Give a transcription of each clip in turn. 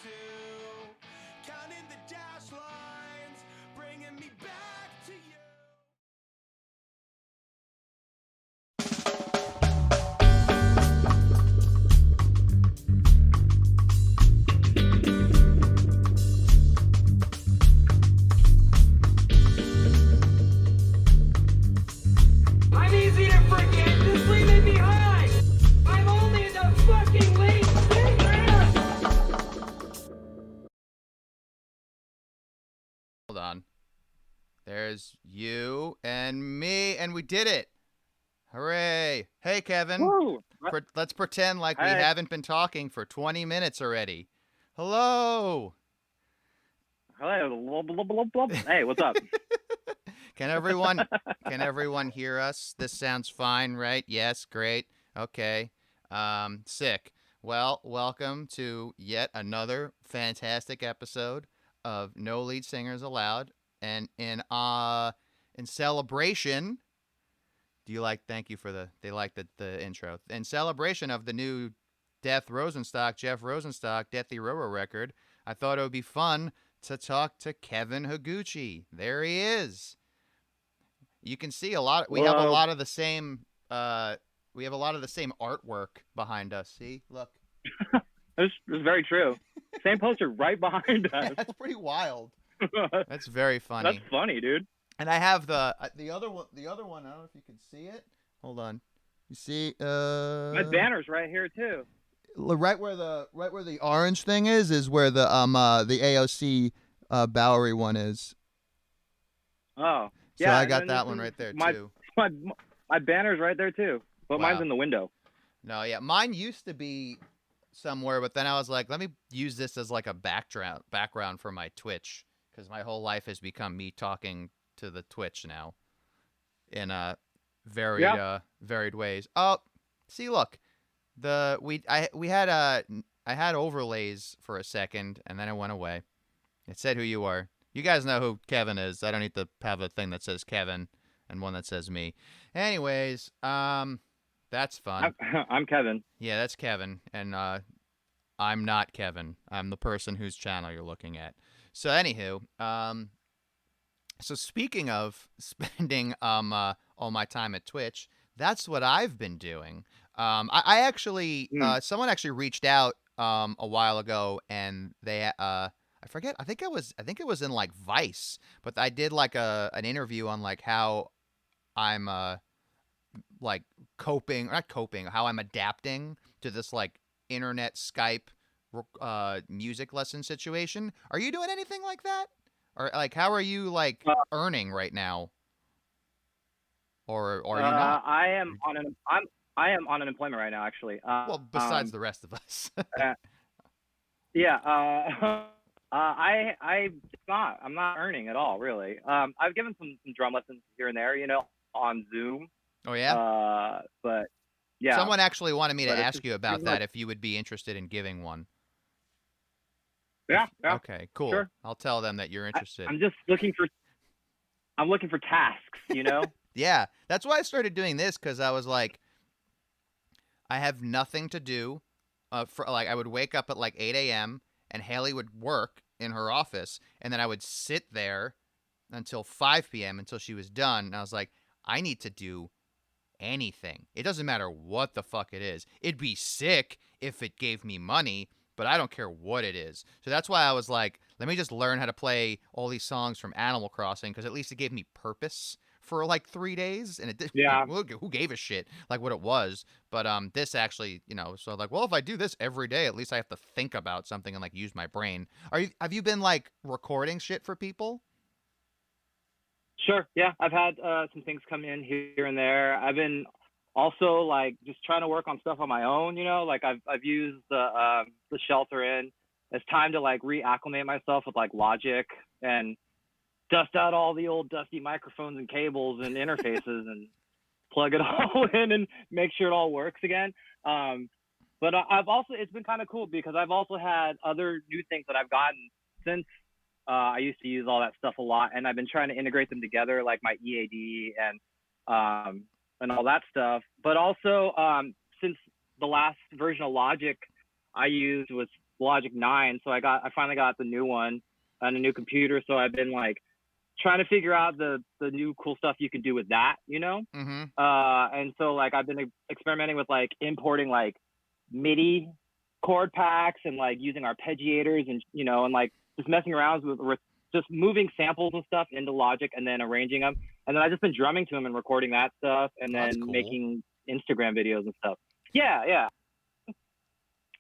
Counting the dash lines, bringing me back to you. I'm easy to forget. Just leave me behind. I'm only in the fucking late statement. Hold on. There's you and me, and we did it. Hooray. Hey, Kevin. Woo! Let's pretend like we Hey. haven't been talking for 20 minutes already. Hello. Hello. Hey, what's up? Can everyone hear us? This sounds fine, right? Yes, great. Okay. Sick. Well, welcome to yet another fantastic episode of No Lead Singers Allowed. And in celebration, thank you for they like the intro. In celebration of the new Jeff Rosenstock, Deathy Roro record, I thought it would be fun to talk to Kevin Higuchi. There he is. You can see we have a lot of the same artwork behind us. See? Look. This is very true. Same poster right behind us. That's pretty wild. That's very funny. That's funny, dude. And I have the other one. I don't know if you can see it. Hold on. You see? My banner's right here too. Right where the orange thing is where the AOC Bowery one is. Oh. So Yeah, I got that one right there too. My banner's right there too, but Wow. mine's in the window. No, yeah, mine used to be somewhere, but then I was like, let me use this as like a background for my Twitch, because my whole life has become me talking to the Twitch now in varied ways. Oh, see, look, I had overlays for a second, and then it went away. It said who you are. You guys know who Kevin is. I don't need to have a thing that says Kevin and one that says me. Anyways, that's fun. I'm Kevin. Yeah, that's Kevin, and I'm not Kevin. I'm the person whose channel you're looking at. So anywho, so speaking of spending all my time at Twitch, that's what I've been doing. I actually someone actually reached out a while ago, and they I forget. I think it was in like Vice, but I did like an interview on like how I'm like not coping, how I'm adapting to this like internet Skype music lesson situation. Are you doing anything like that? Or like how are you like earning right now? Or are you not? I am on unemployment right now, actually. Well, besides the rest of us. Yeah. I'm not earning at all, really. I've given some drum lessons here and there, on Zoom. Oh yeah. But yeah. Someone actually wanted me to But it's ask just you about pretty that much- if you would be interested in giving one. Yeah. Okay, cool. Sure. I'll tell them that you're interested. I'm just looking for tasks, Yeah, that's why I started doing this, because I was like, I have nothing to do. For like, I would wake up at like 8 a.m. and Haley would work in her office, and then I would sit there until 5 p.m. until she was done. And I was like, I need to do anything. It doesn't matter what the fuck it is. It'd be sick if it gave me money, but I don't care what it is. So that's why I was like, let me just learn how to play all these songs from Animal Crossing, because at least it gave me purpose for like 3 days, and it did. Yeah. Who gave a shit like what it was? But this actually, so like, well, if I do this every day, at least I have to think about something and like use my brain. Have you been like recording shit for people? Sure. Yeah. I've had some things come in here and there. I've been also like just trying to work on stuff on my own, like I've used the shelter in. It's time to like reacclimate myself with like Logic and dust out all the old dusty microphones and cables and interfaces and plug it all in and make sure it all works again. But it's been kind of cool because I've also had other new things that I've gotten since I used to use all that stuff a lot, and I've been trying to integrate them together, like my EAD and all that stuff. But also, since the last version of Logic I used was Logic 9, so I finally got the new one and a new computer. So I've been like trying to figure out the new cool stuff you can do with that, Mm-hmm. And so like I've been experimenting with like importing like MIDI chord packs and like using arpeggiators and and like just messing around with just moving samples and stuff into Logic and then arranging them. And then I've just been drumming to them and recording that stuff and That's then cool. making Instagram videos and stuff. Yeah.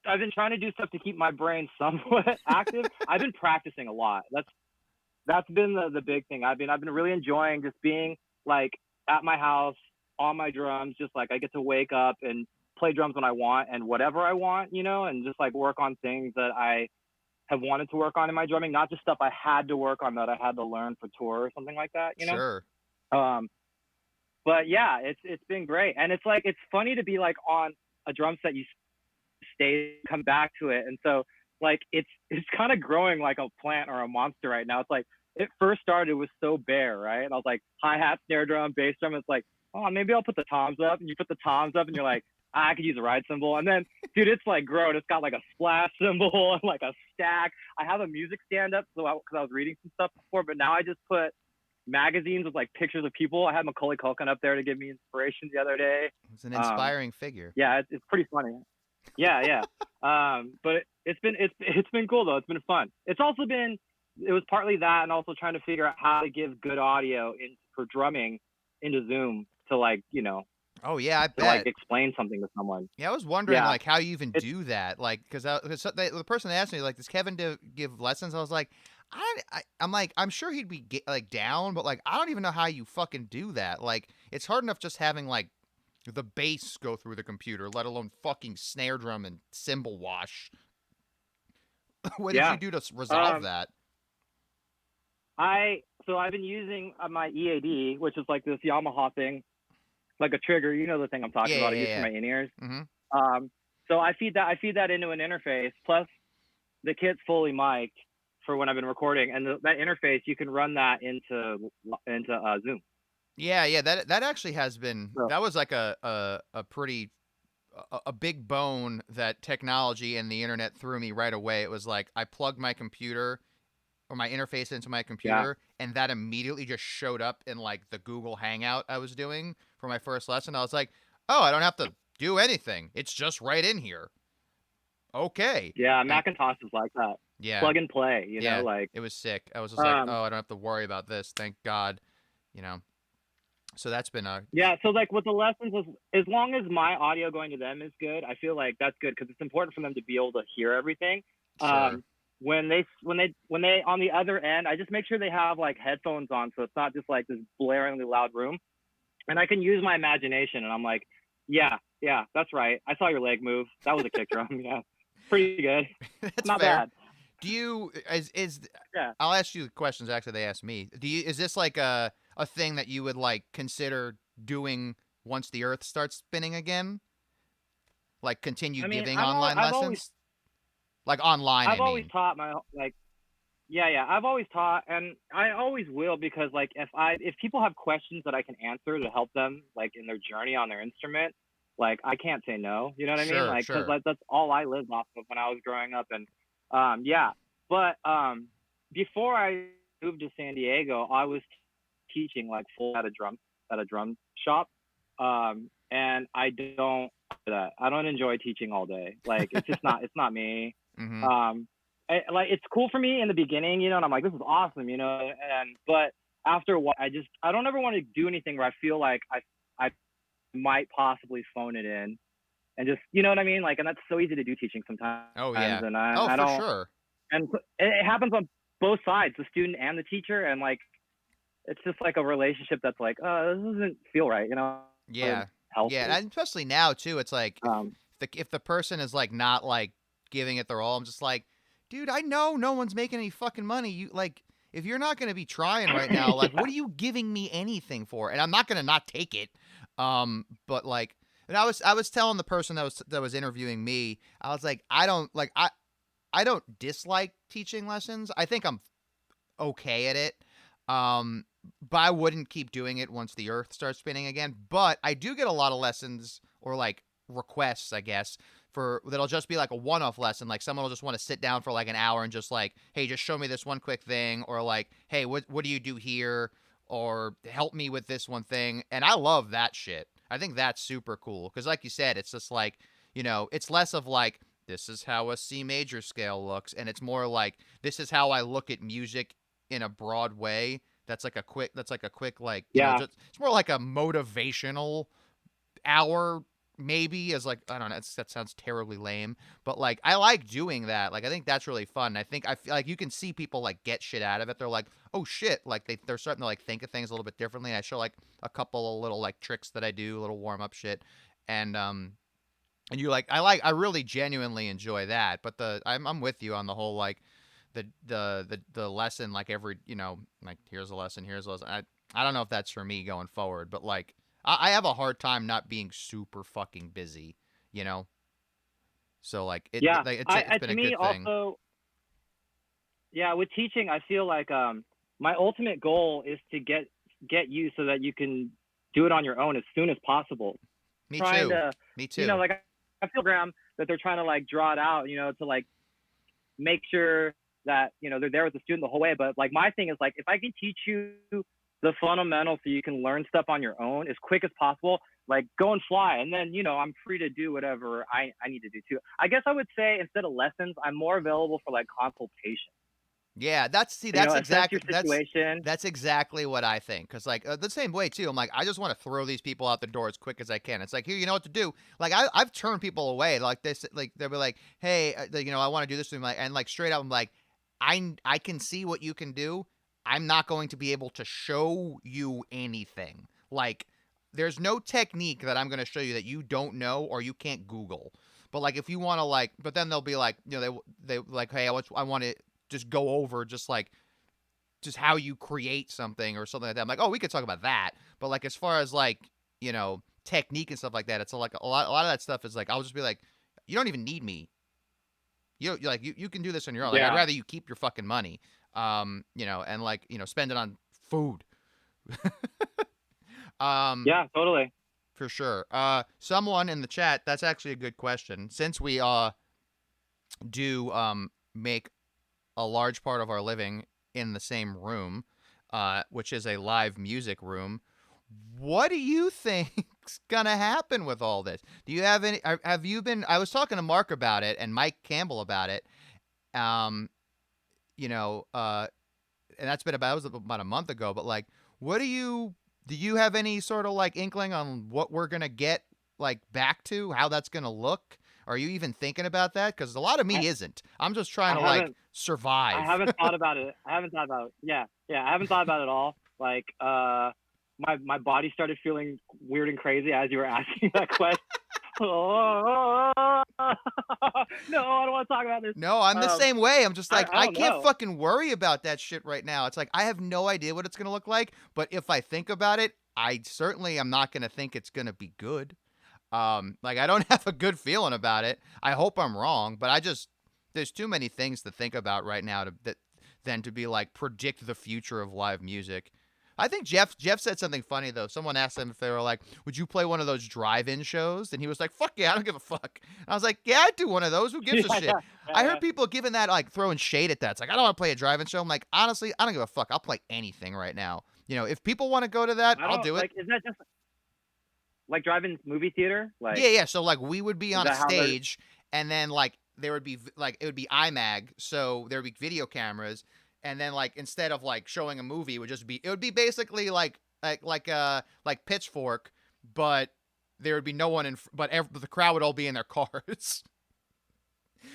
I've been trying to do stuff to keep my brain somewhat active. I've been practicing a lot. That's been the big thing. I've been really enjoying just being like at my house on my drums, just like I get to wake up and play drums when I want and whatever I want, and just like work on things that I have wanted to work on in my drumming, not just stuff I had to work on that I had to learn for tour or something like that, Sure. But yeah, it's been great. And it's like, it's funny to be like on a drum set, you stay, come back to it. And so like, it's kind of growing like a plant or a monster right now. It's like, it first started, it was so bare, right? And I was like, hi-hat, snare drum, bass drum. It's like, oh, maybe I'll put the toms up. And you put the toms up and you're like, I could use a ride cymbal. And then, dude, it's like grown. It's got like a splash cymbal and like a stack. I have a music stand up because I was reading some stuff before, but now I just put magazines with like pictures of people. I had Macaulay Culkin up there to give me inspiration the other day. It's an inspiring figure. Yeah, it's pretty funny. Yeah. But it's been cool though. It's been fun. It was partly that, and also trying to figure out how to give good audio for drumming into Zoom to like Oh yeah, I to like bet. explain something to someone. Yeah, I was wondering Yeah. like how you even do that, like because the person asked me like, does Kevin give lessons? I was like, I'm like, I'm sure he'd be like down, but like I don't even know how you fucking do that. Like it's hard enough just having like the bass go through the computer, let alone fucking snare drum and cymbal wash. What did Yeah. you do to resolve that? I've been using my EAD, which is like this Yamaha thing, like a trigger. You know the thing I'm talking about. I use for my in-ears. Mm-hmm. So I feed that into an interface. Plus, the kit's fully mic'd for when I've been recording, and that interface you can run that into Zoom. Yeah. That actually has been So, that was like a pretty a big bone that technology and the internet threw me right away. It was like I plugged my computer or my interface into my computer, and that immediately just showed up in like the Google Hangout I was doing for my first lesson. I was like, oh, I don't have to do anything. It's just right in here. Okay. yeah, Macintosh is like that. Yeah. Plug and play. Yeah. Like It was sick. I was just like, oh, I don't have to worry about this. Thank God. So that's been a yeah. So like with the lessons, as long as my audio going to them is good, I feel like that's good because it's important for them to be able to hear everything. sure. When they on the other end, I just make sure they have like headphones on, so it's not just like this blaringly loud room, and I can use my imagination. And I'm like, yeah, that's right. I saw your leg move. That was a kick drum. Yeah, pretty good. That's Not fair. bad. Do you is Yeah. I'll ask you the questions actually they asked me. Is this like a thing that you would like consider doing once the earth starts spinning again? Like continue giving online lessons? Like online, I've I always mean. taught my like. Yeah. I've always taught, and I always will, because like if people have questions that I can answer to help them like in their journey on their instrument, like I can't say no. You know what I mean? Like because Sure. that's all I lived off of when I was growing up, and yeah. But before I moved to San Diego, I was teaching like full at a drum shop, and I don't do that. I don't enjoy teaching all day. Like it's not me. Mm-hmm. Like it's cool for me in the beginning, and I'm like, this is awesome, but after a while, I don't ever want to do anything where I feel like I might possibly phone it in and just, you know what I mean? Like, and that's so easy to do teaching sometimes. Oh yeah. And Oh, I for don't, sure. and it happens on both sides, the student and the teacher. And like, it's just like a relationship that's like, this doesn't feel right, Yeah. healthy. Yeah, and especially now too, it's like Um, if the person is like not like giving it their all, I'm just like, dude, I know no one's making any fucking money. You like if you're not gonna be trying right now, like what are you giving me anything for? And I'm not gonna not take it. But like, and I was telling the person that was interviewing me, I was like, I don't dislike teaching lessons. I think I'm okay at it. But I wouldn't keep doing it once the earth starts spinning again. But I do get a lot of lessons or like requests, I guess, that'll just be like a one-off lesson. Like someone will just want to sit down for like an hour and just like, hey, just show me this one quick thing, or like, hey, what do you do here, or help me with this one thing. And I love that shit. I think that's super cool because, like you said, it's just like, it's less of like, this is how a C major scale looks, and it's more like, this is how I look at music in a broad way. That's like a quick like, just, it's more like a motivational hour, maybe, as like, I don't know, that sounds terribly lame, but like I like doing that. Like I think that's really fun. I feel like you can see people like get shit out of it. They're like, oh shit, like they're starting to like think of things a little bit differently. I show like a couple of little like tricks that I do, little warm up shit, and you like, I really genuinely enjoy that. But I'm with you on the whole like the lesson, like every, like here's a lesson. I don't know if that's for me going forward, but like I have a hard time not being super fucking busy, So like it's been a me good thing. also, yeah, with teaching, I feel like my ultimate goal is to get you so that you can do it on your own as soon as possible. Me too. Like I feel that they're trying to like draw it out, to like make sure that they're there with the student the whole way. But like my thing is like, if I can teach you the fundamentals so you can learn stuff on your own as quick as possible, like go and fly, and then I'm free to do whatever I need to do too. I guess I would say instead of lessons, I'm more available for like consultation. Yeah, that's exactly what I think. Cause like the same way too. I'm like, I just want to throw these people out the door as quick as I can. It's like, here, you know what to do. Like I've turned people away like this. Like they'll be like, hey, I want to do this. And like straight up, I'm like, I can see what you can do. I'm not going to be able to show you anything. Like there's no technique that I'm going to show you that you don't know or you can't Google. But like if you want to like, but then they'll be like, they like, hey, I want to just go over just how you create something or something like that. I'm like, oh, we could talk about that. But like as far as like, technique and stuff like that, it's like a lot of that stuff is like, I'll just be like, you don't even need me. You can do this on your own. Like I'd rather you keep your fucking money. And like, spend it on food. Yeah, totally. For sure. Someone in the chat, that's actually a good question. Since we do make a large part of our living in the same room, which is a live music room, what do you think's gonna happen with all this? Do you have any? Have you been? I was talking to Mark about it and Mike Campbell about it. And that's been about a month ago. But like, do you have any sort of like inkling on what we're gonna get like back to, how that's gonna look? Are you even thinking about that? Because a lot of me isn't. I'm just trying to like survive. I haven't thought about it. Yeah, I haven't thought about it at all. Like, my body started feeling weird and crazy as you were asking that question. No, I don't want to talk about this. No, I'm the same way. I'm just like, I can't know. fucking worry about that shit right now. It's like, I have no idea what it's going to look like. But if I think about it, I certainly am not going to think it's going to be good. Like I don't have a good feeling about it. I hope I'm wrong, but there's too many things to think about right now than to be like predict the future of live music. I think Jeff said something funny though. Someone asked him if they were like, would you play one of those drive-in shows? And he was like, fuck yeah, I don't give a fuck. And I was like, yeah, I'd do one of those. Who gives a shit? I heard people giving that, like throwing shade at that. It's like, I don't want to play a drive-in show. I'm like, honestly, I don't give a fuck. I'll play anything right now. If people want to go to that, I'll do it. Like, is that just like drive-in movie theater? Like, yeah. So like we would be on a stage, and then like there would be like it would be IMAG, so there would be video cameras, and then like instead of like showing a movie, it would be basically like Pitchfork, but there would be no one but the crowd would all be in their cars.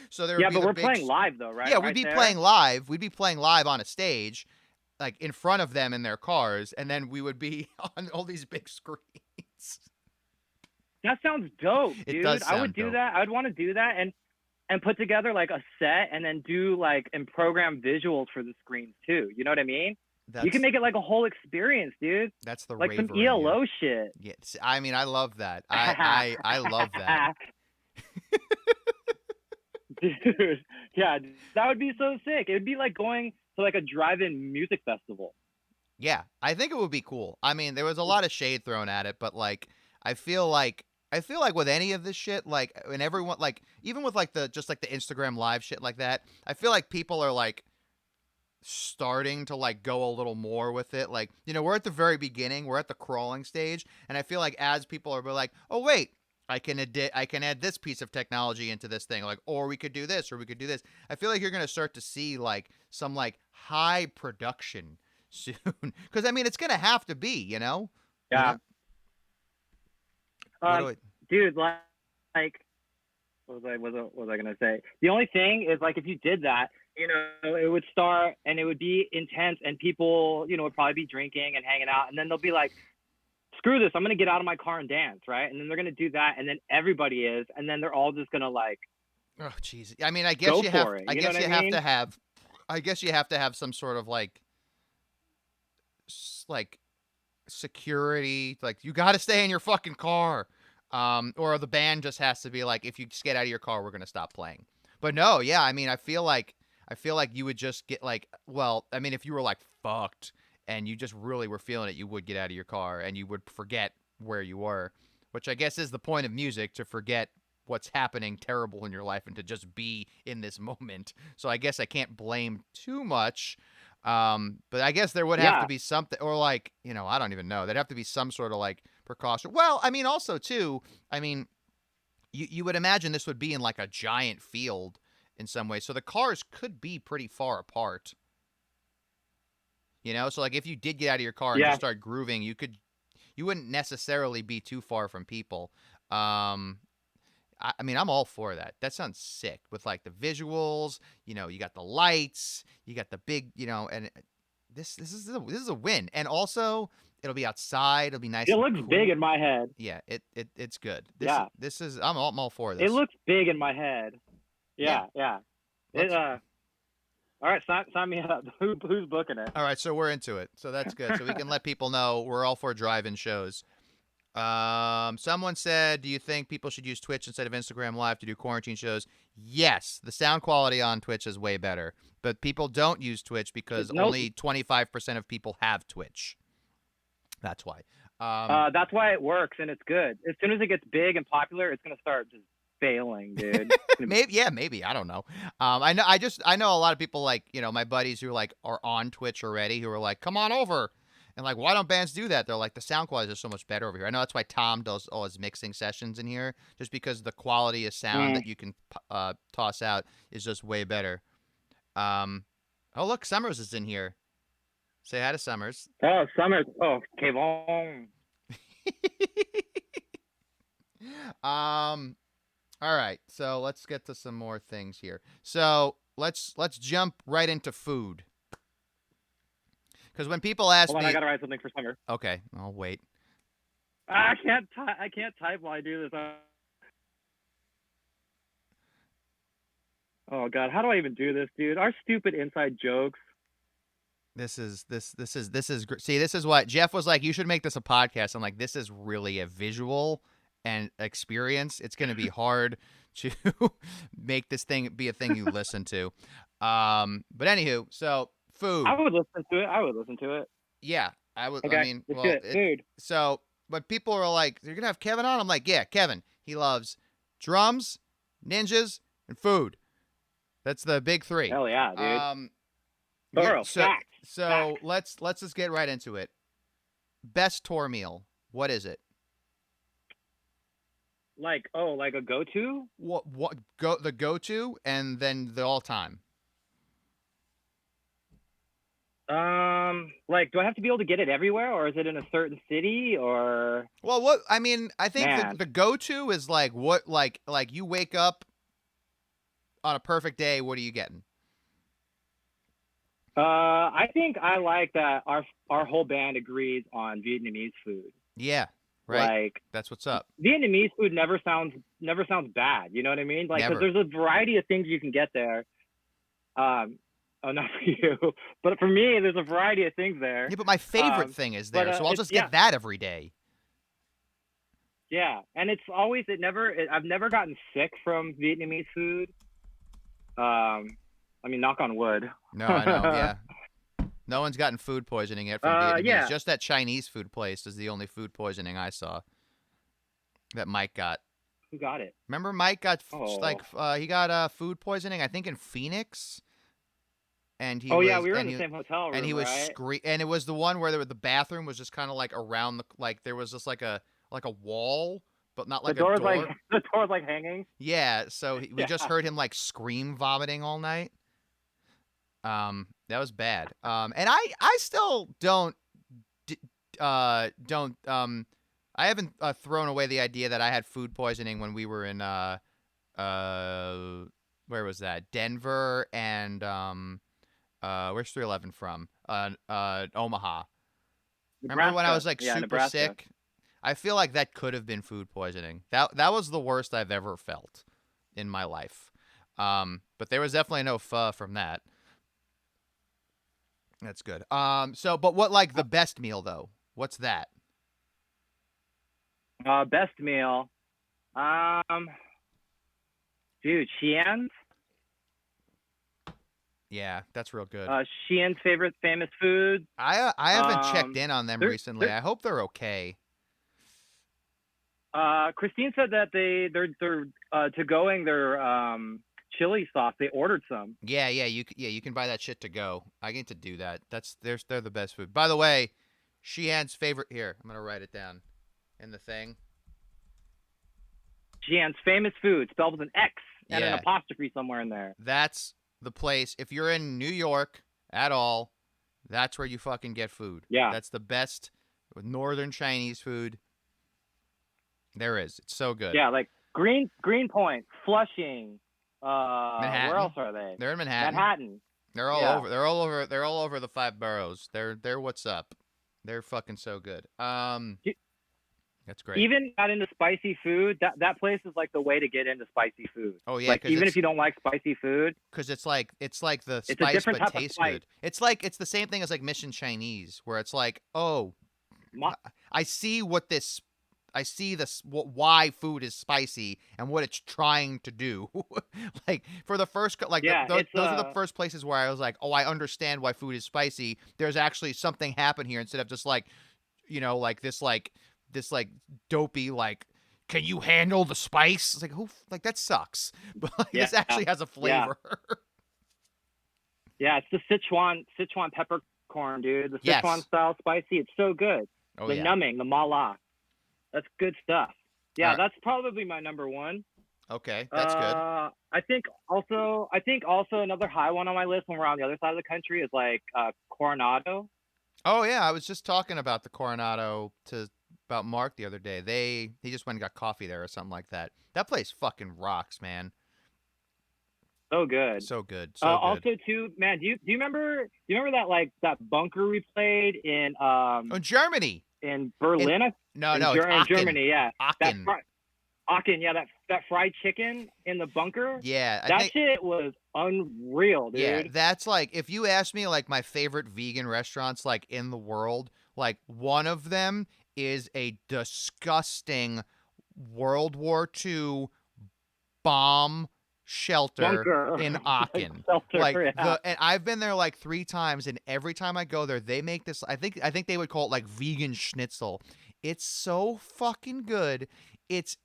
So there would be but we're playing live though, right? Yeah, we'd be playing live. We'd be playing live on a stage, like in front of them in their cars, and then we would be on all these big screens. That sounds dope, dude. It does sound I would do dope. that. I would want to do that and put together like a set and then do like and program visuals for the screens too. You know what I mean? You can make it like a whole experience, dude. That's the like some raver in ELO you. shit. Yes, I mean I love that. I love that. Dude, yeah, that would be so sick. It would be like going to like a drive-in music festival. Yeah, I think it would be cool. I mean, there was a lot of shade thrown at it, but like I feel like I feel like with any of this shit, like, and everyone, like, even with like the just like the Instagram live shit like that, I feel like people are like starting to like go a little more with it. Like, we're at the very beginning, we're at the crawling stage, and I feel like as people are like, oh wait, I can add this piece of technology into this thing, like, or we could do this, or we could do this. I feel like you're gonna start to see like some like high production soon, because I mean it's gonna have to be, Yeah. What do I- Dude, like, what was I gonna say? The only thing is, like, if you did that, it would start and it would be intense, and people, would probably be drinking and hanging out, and then they'll be like, screw this, I'm gonna get out of my car and dance, right? And then they're gonna do that, and then everybody is, and then they're all just gonna like, Oh jeez. I mean, I guess go you have. for it. I You know guess what you I have mean? to have. I guess you have to have some sort of like, like security. Like you got to stay in your fucking car. Or the band just has to be like, if you just get out of your car, we're gonna stop playing. But no, yeah. I mean, I feel like you would just get like, well, I mean, if you were like fucked and you just really were feeling it, you would get out of your car and you would forget where you were, which I guess is the point of music, to forget what's happening terrible in your life and to just be in this moment. So I guess I can't blame too much. But I guess there would have to be something, or like, I don't even know. There'd have to be some sort of like precaution. Well, I mean, also too, I mean, you would imagine this would be in like a giant field in some way. So the cars could be pretty far apart. So like if you did get out of your car and just start grooving, you wouldn't necessarily be too far from people. I mean, I'm all for that. That sounds sick with like the visuals. You got the lights, you got the big, and this is a win. And also, it'll be outside. It'll be nice. It and looks cool. big in my head. Yeah, it's good. This is I'm all for this. It looks big in my head. Yeah. All right, sign me up. Who's booking it? All right, so we're into it. So that's good. So we can let people know we're all for drive-in shows. Someone said, do you think people should use Twitch instead of Instagram Live to do quarantine shows? Yes, the sound quality on Twitch is way better, but people don't use Twitch because only 25% of people have Twitch. That's why. That's why it works and it's good. As soon as it gets big and popular, it's gonna start just failing, dude. maybe I don't know. I know a lot of people, like, my buddies who like are on Twitch already, who are like, come on over. And like, why don't bands do that? They're like, the sound quality is so much better over here. I know that's why Tom does all his mixing sessions in here, just because the quality of sound that you can toss out is just way better. Oh, look, Summers is in here. Say hi to Summers. Oh, Summers. Oh, que bon. All right, so let's get to some more things here. So let's jump right into food. Because when people ask Hold on, me, I gotta write something for Summer. Okay, I'll wait. I can't type while I do this. Oh God, how do I even do this, dude? Our stupid inside jokes. This is see, this is what Jeff was like, you should make this a podcast. I'm like, this is really a visual and experience. It's going to be hard to make this thing be a thing you listen to. But anywho, so food. I would listen to it. Yeah, I would. Okay, I mean, let's well, do it. Food. So, but people are like, you're gonna have Kevin on. I'm like, yeah, Kevin. He loves drums, ninjas, and food. That's the big three. Hell yeah, dude. Yeah, Fact. so let's just get right into it. Best tour meal. What is it? Like a go-to? What the go-to and then the all-time. Like, do I have to be able to get it everywhere, or is it in a certain city, or? Well, what I mean, I think the go-to is like what like you wake up on a perfect day. What are you getting? I think I like that our whole band agrees on Vietnamese food. Yeah, right. Like, that's what's up. Vietnamese food never sounds bad. You know what I mean? Like, because there's a variety of things you can get there. Oh, not for you, but for me, there's a variety of things there. Yeah, but my favorite thing is there, so I'll just get that every day. Yeah, and I've never gotten sick from Vietnamese food. I mean, knock on wood. No, I know, yeah. No one's gotten food poisoning yet from Vietnamese. Yeah. Just that Chinese food place is the only food poisoning I saw. that Mike got. Who got it? Remember Mike got Oh. he got food poisoning, I think in Phoenix, and he Oh was yeah, we were in and the he same hotel and room, he was right? and it was the one where the bathroom was just kind of like around the there was just like a wall, but not The like a door's like door. the door's like hanging. Yeah, so we just Yeah. heard him like scream vomiting all night. That was bad. And I still d- don't I haven't thrown away the idea that I had food poisoning when we were in where was that? Denver and where's 311 from? Omaha. Remember when I Nebraska. was like Yeah, super Nebraska. sick? I feel like that could have been food poisoning. That was the worst I've ever felt in my life. But there was definitely no pho from that. That's good. So but what like the best meal though? What's that? Best meal. Um, dude, Xi'an's. Yeah, that's real good. Xi'an's favorite famous food. I haven't checked in on them They're, recently. they're, I hope they're okay. Christine said that they're to going their chili sauce. They ordered some. Yeah, you can buy that shit to go. I get to do that. They're the best food. By the way, Sheehan's favorite here. I'm gonna write it down in the thing. Xi'an's famous food, spelled with an X and an Yeah, apostrophe somewhere in there. that's the place. If you're in New York at all, that's where you fucking get food. Yeah. That's the best northern Chinese food there is. It's so good. Yeah, like Greenpoint, Flushing. Where else Manhattan. are they? They're in Manhattan. Manhattan. They're all Yeah. over. They're all over the five boroughs. They're what's up. They're fucking so good. That's great. Even got into spicy food. That place is like the way to get into spicy food. Oh yeah, like even if you don't like spicy food, because it's like the it's a spice different but type of tastes spice. good. It's the same thing as like Mission Chinese, where it's like, oh, Ma- I see why food is spicy and what it's trying to do. Like for the first Yeah, those it's are the first places where I was like, oh, I understand why food is spicy. There's actually something happen here instead of just like, like this dopey like, can you handle the spice? It's like who like that sucks. But like, Yeah, this actually has a flavor. yeah, it's the Sichuan peppercorn, dude. The Yes. Sichuan style spicy. It's so good. Oh The yeah. numbing, the mala. That's good stuff. Yeah, Alright. that's probably my number one. Okay, that's good. I think also another high one on my list when we're on the other side of the country is like Coronado. Oh yeah, I was just talking about the Coronado about Mark the other day. He just went and got coffee there or something like that. That place fucking rocks, man. So good. So good. So good. Also too, man, do you remember that like that bunker we played in Oh, Germany. in Berlin? No, in it's Aachen. Germany, yeah. Aachen. Aachen, yeah, that fried chicken in the bunker. Yeah, I That think, shit was unreal, dude. yeah, that's like if you ask me like my favorite vegan restaurants like in the world, like one of them is a disgusting World War II bomb shelter Bunker. in Aachen. Shelter, Like yeah. and I've been there like 3 times, and every time I go there, they make this. I think they would call it like vegan schnitzel. It's so fucking good. It's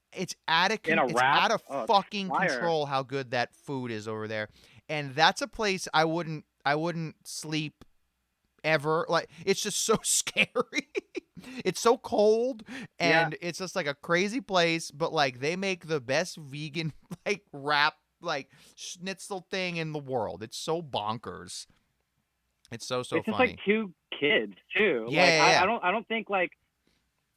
out of In a wrap? out of Oh, it's fucking fire. control how good that food is over there. And that's a place I wouldn't sleep ever. Like it's just so scary. It's so cold and it's just like a crazy place, but like they make the best vegan like wrap like schnitzel thing in the world. It's so bonkers. It's so It's just funny. like 2 kids too. Yeah, like yeah, yeah. I don't think like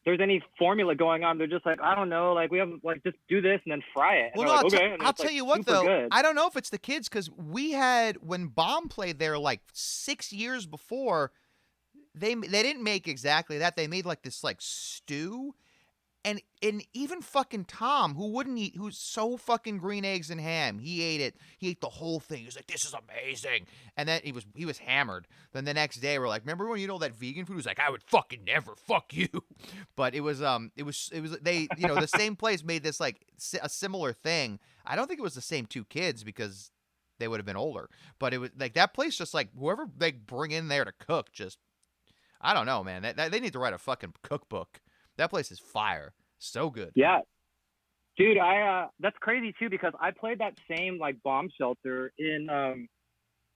there's any formula going on. They're just like, I don't know, like we have like just do this and then fry it. And Well, they're no, like, okay. And I'll it's, tell like, you what super though. good. I don't know if it's the kids because we had when Bomb played there like 6 years before. They didn't make exactly that. They made like this like stew, and even fucking Tom, who wouldn't eat, who's so fucking green eggs and ham, he ate it. He ate the whole thing. He was like, "This is amazing," and then he was hammered. Then the next day, we're like, "Remember when you know that vegan food?" He was like, "I would fucking never fuck you," but it was they the same place made this like a similar thing. I don't think it was the same 2 kids because they would have been older, but it was like that place just like whoever they bring in there to cook just. I don't know, man. They need to write a fucking cookbook. That place is fire. So good. Yeah. Dude, I that's crazy too because I played that same like bomb shelter in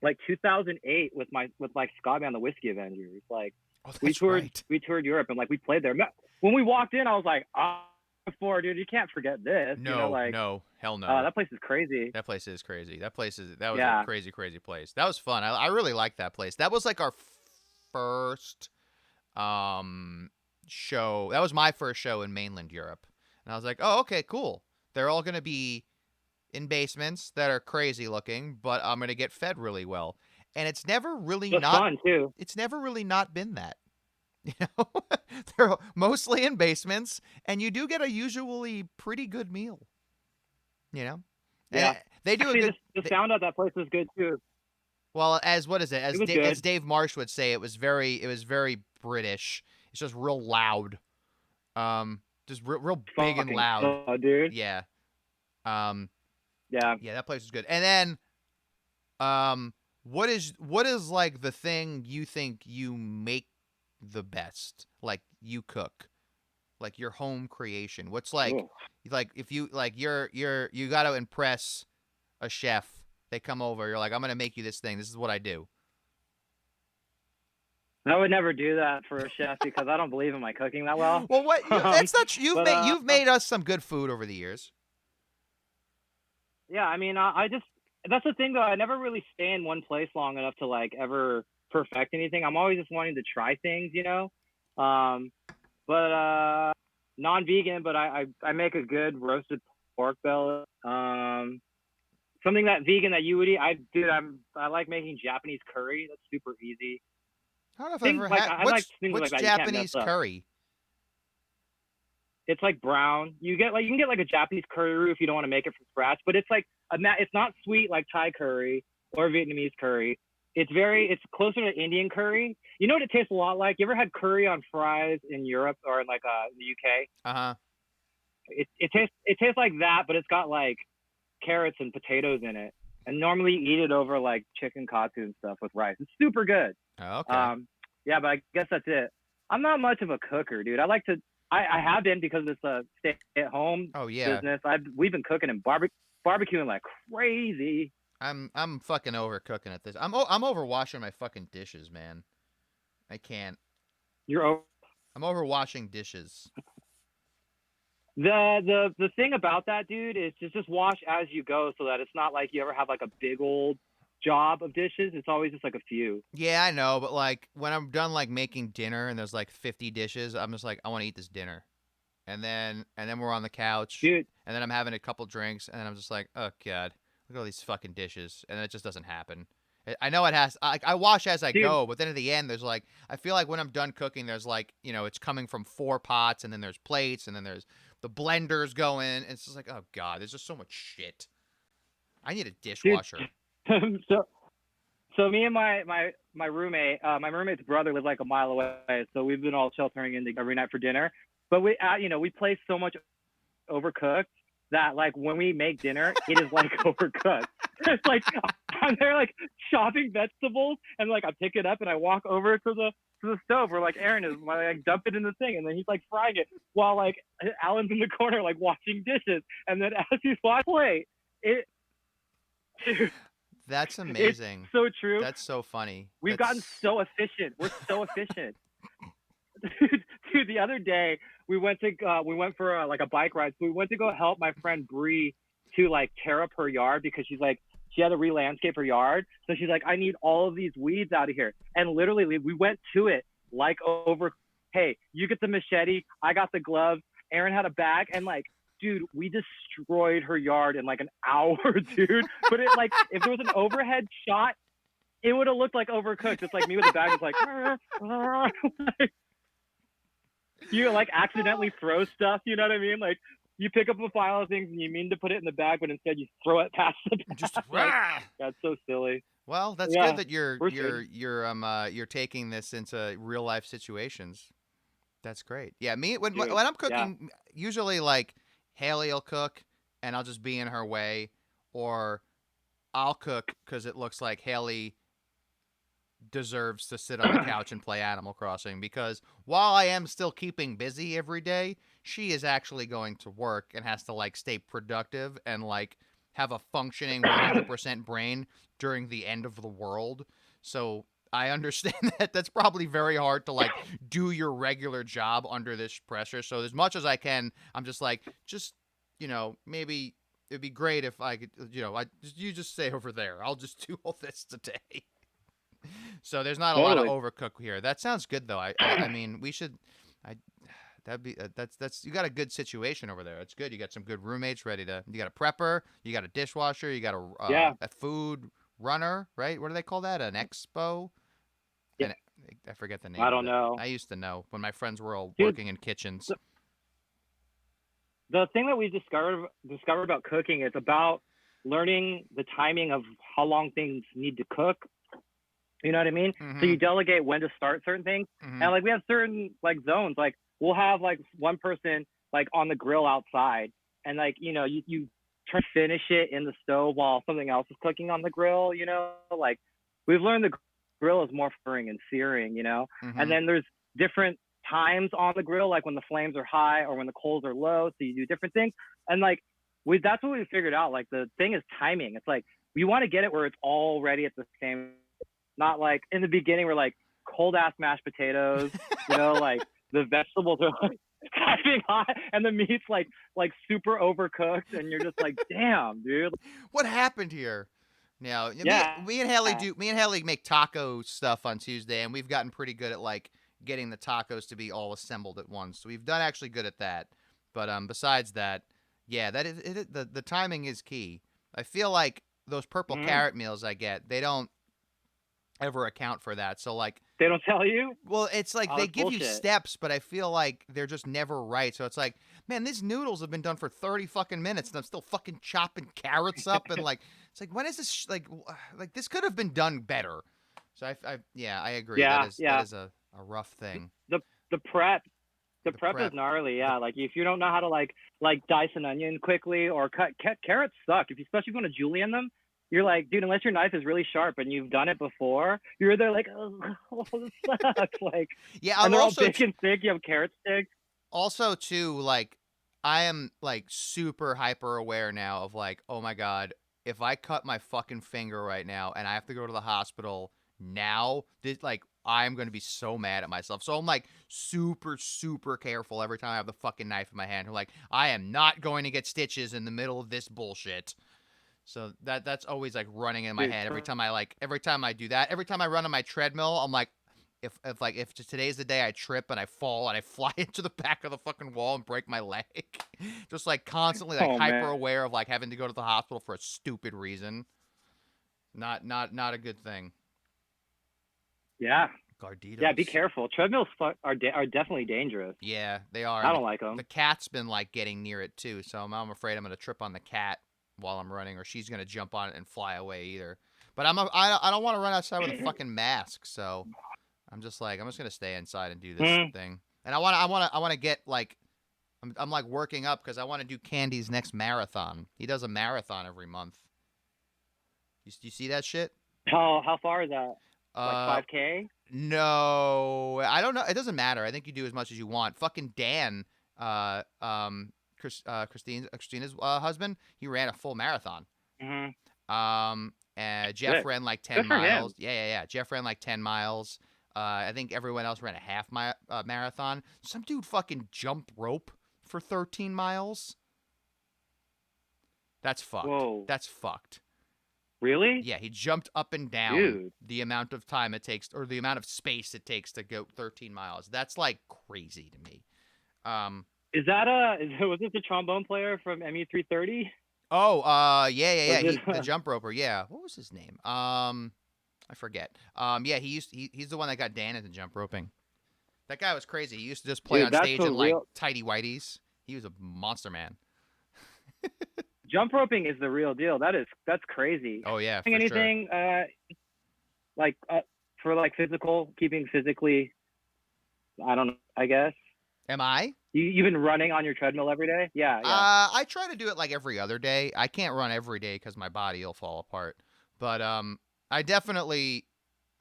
like 2008 with like ska band the Whiskey Avengers. Like Oh, we that's toured right. we toured Europe and like we played there. When we walked in, I was like, ah, before, dude, you can't forget this. You know, No, like no, hell no. that place is crazy. That place is crazy. That was a Yeah. crazy, crazy place. That was fun. I really liked that place. That was like our first um show. That was my first show in mainland Europe. And I was like, "Oh, okay, cool. They're all going to be in basements that are crazy looking, but I'm going to get fed really well." And it's never really Just not fun too. been that. You know, they're mostly in basements, and you do get a usually pretty good meal. You know, and Yeah. they do a Actually, good. the sound at that place was good too. Well, as what is it? It As was As good. Dave Marsh would say, it was very British. It's just real loud. Just real big and Fucking loud. so, dude. Yeah. Um, Yeah. yeah, that place was good. And then, what is like the thing you think you make the best? Like you cook, like your home creation. What's Ooh. like if you like you got to impress a chef. They come over. You're like, I'm gonna make you this thing. This is what I do. I would never do that for a chef because I don't believe in my cooking that well. Well, that's not But you've made us some good food over the years. yeah, I mean, I just that's the thing though. I never really stay in one place long enough to like ever perfect anything. I'm always just wanting to try things, you know. But non-vegan, but I make a good roasted pork belly. Something that vegan that you would eat. I like making Japanese curry. That's super easy. I don't know if I've Things ever like had I like things what's like that you can't mess Japanese up. curry. It's like brown. You can get like a Japanese curry roux if you don't want to make it from scratch, but it's like it's not sweet like Thai curry or Vietnamese curry. It's closer to Indian curry. You know what it tastes a lot like? You ever had curry on fries in Europe or in like in the UK? Uh-huh. It tastes like that, but it's got like carrots and potatoes in it. And normally you eat it over like chicken katsu and stuff with rice. It's super good. Oh, okay. Yeah, but I guess that's it. I'm not much of a cooker, dude. I have been because it's a stay at home Oh yeah. business. We've been cooking and barbecuing like crazy. I'm fucking overcooking at this. I'm over washing my fucking dishes, man. I can't. You're over. I'm over washing dishes. The thing about that, dude, is to just wash as you go so that it's not like you ever have like a big old job of dishes. It's always just like a few. Yeah, I know, but like when I'm done like making dinner and there's like 50 dishes, I'm just like I want to eat this dinner. And then we're on the couch, Dude, and then I'm having a couple drinks, and then I'm just like, "Oh god, look at all these fucking dishes." And it just doesn't happen. I know it has. I wash as I dude, go, but then at the end, there's like I feel like when I'm done cooking, there's like it's coming from 4 pots, and then there's plates, and then there's the blenders going. And it's just like, oh god, there's just so much shit. I need a dishwasher. so me and my roommate, my roommate's brother lives like a mile away, so we've been all sheltering in every night for dinner. But we place so much overcooked that like when we make dinner, it is like overcooked. It's like I'm there like chopping vegetables and like I pick it up and I walk over to the stove where like Aaron is, like dump it in the thing and then he's like frying it while like Alan's in the corner like washing dishes and then as he's washing plate, dude, That's amazing. it's so true. That's so funny. We've gotten so efficient. We're so efficient. Dude, the other day we went for like a bike ride. So we went to go help my friend Bree to like tear up her yard because she had to re-landscape her yard. So she's like, I need all of these weeds out of here. And literally we went to it like over, hey, you get the machete, I got the gloves, Aaron had a bag, and like, dude, we destroyed her yard in like an hour, dude. But it like if there was an overhead shot, it would have looked like overcooked. It's like me with a bag, it's like, like you like accidentally throw stuff, you know what I mean? Like you pick up a pile of things and you mean to put it in the bag, but instead you throw it past the bag. Just like, that's so silly. Well, that's Yeah, good that we're good. you're taking this into real life situations. That's great. Yeah, me when Dude, I'm yeah. cooking, usually like Haley will cook and I'll just be in her way, or I'll cook because it looks like Haley deserves to sit on the couch and play Animal Crossing, because while I am still keeping busy every day, she is actually going to work and has to like stay productive and like have a functioning 100% brain during the end of the world. So I understand that that's probably very hard to like do your regular job under this pressure. So as much as I can, I'm just like, maybe it'd be great if I could, you just stay over there. I'll just do all this today. So there's not a lot of Totally. overcook here. That sounds good though. I mean, we should. I that'd be that's you got a good situation over there. It's good. You got some good roommates ready to. You got a prepper. You got a dishwasher. You got Yeah. a food runner. Right? What do they call that? An expo. Yeah. And I forget the name. I of don't it. know. I used to know when my friends were all Dude, working in kitchens. The thing that we discovered about cooking is about learning the timing of how long things need to cook. You know what I mean? Mm-hmm. So you delegate when to start certain things. Mm-hmm. And like we have certain like zones. Like we'll have like one person like on the grill outside, and like you try to finish it in the stove while something else is cooking on the grill. Like we've learned the grill is more frying and searing. Mm-hmm. And then there's different times on the grill, like when the flames are high or when the coals are low. So you do different things. And like that's what we figured out. Like the thing is timing. It's like we want to get it where it's all ready at the same. Not like in the beginning we're like cold ass mashed potatoes, like the vegetables are like piping hot and the meat's like super overcooked, and you're just like, damn, dude. What happened here? Now, Yeah. me and Haley make taco stuff on Tuesday, and we've gotten pretty good at like getting the tacos to be all assembled at once. So we've done actually good at that. But besides that, yeah, that is the timing is key. I feel like those purple carrot meals I get, they don't ever account for that. So like they don't tell you? Well, it's like they it's give you bullshit. steps, but I feel like they're just never right. So it's like, man, these noodles have been done for 30 fucking minutes and I'm still fucking chopping carrots up and like it's like, when is this like this could have been done better. So I agree. Yeah, that is a rough thing. The prep The prep is gnarly. Yeah, like if you don't know how to like dice an onion quickly or cut carrots suck. Especially if you want to julienne them, you're like, dude, unless your knife is really sharp and you've done it before, you're there like, oh, this sucks. Like, yeah, and they're all big and thick. You have carrot sticks. Also, too, like, I am like super hyper aware now of like, oh my god, if I cut my fucking finger right now and I have to go to the hospital now, I'm going to be so mad at myself. So I'm like super, super careful every time I have the fucking knife in my hand. I'm like, I am not going to get stitches in the middle of this bullshit. So that's always like running in my head every time I do that. Every time I run on my treadmill, I'm like, if today's the day I trip and I fall and I fly into the back of the fucking wall and break my leg, just like constantly like hyper aware of like having to go to the hospital for a stupid reason. Not a good thing. Yeah. Garditos. Yeah, be careful. Treadmills are definitely dangerous. Yeah, they are. I don't like them. The cat's been like getting near it too, so I'm afraid I'm gonna trip on the cat while I'm running, or she's gonna jump on it and fly away either. But I don't want to run outside with a fucking mask, so I'm just gonna stay inside and do this thing. And I want to get like I'm like working up because I want to do Candy's next marathon. He does a marathon every month. You see that shit? How far is that? Like 5K? No, I don't know. It doesn't matter. I think you do as much as you want. Fucking Dan, Christina's husband, he ran a full marathon. And Jeff ran like 10 miles. Yeah. Jeff ran like 10 miles. I think everyone else ran a half marathon. Some dude fucking jumped rope for 13 miles. That's fucked. Whoa. That's fucked. Really? Yeah, he jumped up and down the amount of time it takes, or the amount of space it takes to go 13 miles. That's like crazy to me. Was it the trombone player from MU330? Oh, yeah. The jump roper. Yeah. What was his name? I forget. Yeah, he's the one that got Dan into jump roping. That guy was crazy. He used to just play on stage in like tighty whities. He was a monster man. Jump roping is the real deal. That's crazy. Oh yeah. For anything for like keeping physically, I don't know, I guess. Am I? You've been running on your treadmill every day? Yeah. I try to do it like every other day. I can't run every day because my body will fall apart. But I definitely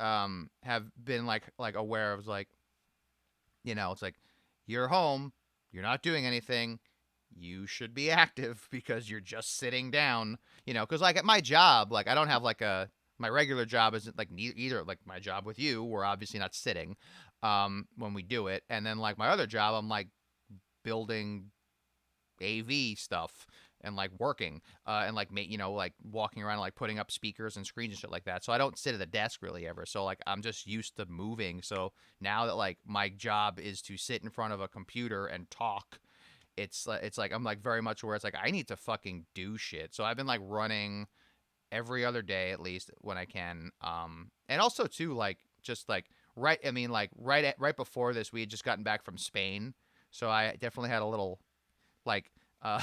have been like aware of like, it's like you're home, you're not doing anything, you should be active because you're just sitting down, because like at my job, like I don't have like my regular job isn't like either like my job with you, we're obviously not sitting when we do it, and then like my other job, I'm like building AV stuff and like working and like like walking around like putting up speakers and screens and shit like that. So I don't sit at a desk really ever. So like I'm just used to moving. So now that like my job is to sit in front of a computer and talk, it's like I'm like very much where it's like I need to fucking do shit. So I've been like running every other day at least when I can. And also too like just like right before this we had just gotten back from Spain. So I definitely had a little like uh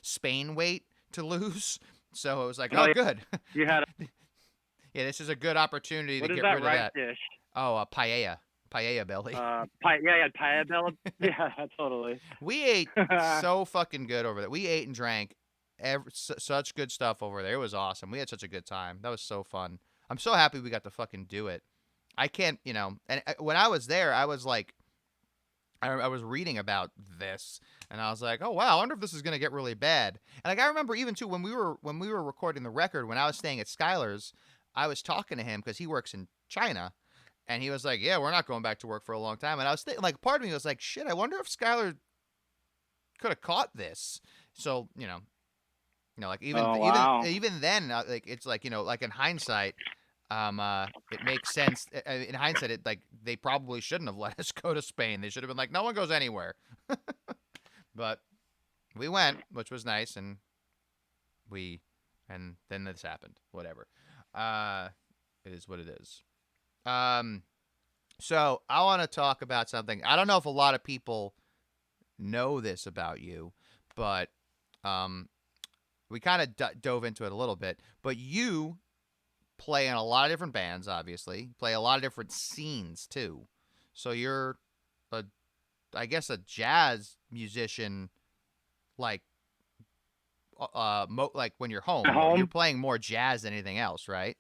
Spain weight to lose. So it was like, oh, good. You had Yeah, this is a good opportunity to what is get that rid of rice that. dish? Oh, paella belly. Paella bella. Yeah, totally. We ate so fucking good over there. We ate and drank such good stuff over there. It was awesome. We had such a good time. That was so fun. I'm so happy we got to fucking do it. I can't, and when I was there, I was like, I was reading about this, and I was like, "Oh wow, I wonder if this is gonna get really bad." And like I remember even too when we were recording the record when I was staying at Skylar's, I was talking to him because he works in China, and he was like, "Yeah, we're not going back to work for a long time." And I was thinking, like, part of me was like, "Shit, I wonder if Skylar could have caught this." So like even then, like it's like like in hindsight, it makes sense. In hindsight, it like they probably shouldn't have let us go to Spain. They should have been like, no one goes anywhere. But we went, which was nice, and then this happened. Whatever. It is what it is. So I want to talk about something. I don't know if a lot of people know this about you, but we kind of dove into it a little bit. But you play in a lot of different bands, obviously. Play a lot of different scenes too. So you're I guess a jazz musician, like like when you're home. At home? You're playing more jazz than anything else, right?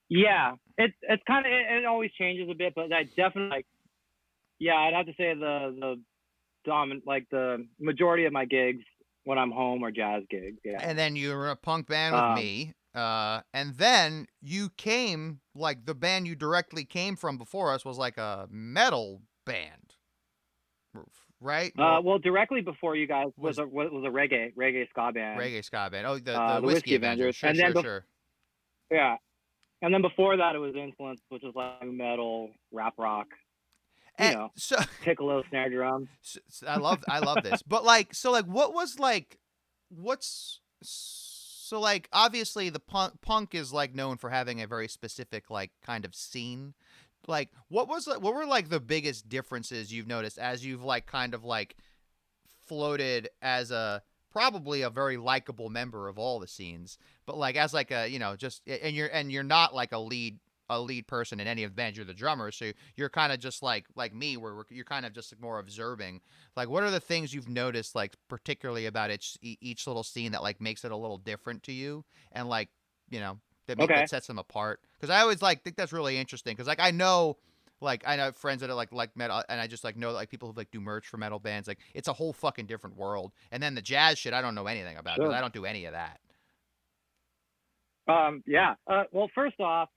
Yeah, it's kind of it always changes a bit, but I definitely like. Yeah, I'd have to say the dominant like the majority of my gigs when I'm home are jazz gigs. Yeah. And then you were in a punk band with me. And then you came, like the band you directly came from before us was like a metal band, right? Well, directly before you guys was a reggae ska band. Reggae ska band. Oh, the Whiskey Avengers. Sure, and then sure. Yeah, and then before that it was Influence, which was like metal, rap rock. So piccolo snare drum. So I love this. But like, so like, what was like, so like, obviously the punk is like known for having a very specific like kind of scene. Like, what were like the biggest differences you've noticed as you've like kind of like floated as probably a very likable member of all the scenes, but like as like a just and you're not like a lead person in any of the bands. You're the drummer, so you're kind of just like me, where you're kind of just more observing. Like, what are the things you've noticed, like particularly about each little scene that like makes it a little different to you, and like that sets them apart? Because I always like think that's really interesting. Because like I know friends that are like metal, and I just like know that like people who like do merch for metal bands. Like it's a whole fucking different world. And then the jazz shit, I don't know anything about because I don't do any of that. Yeah. Well, first off.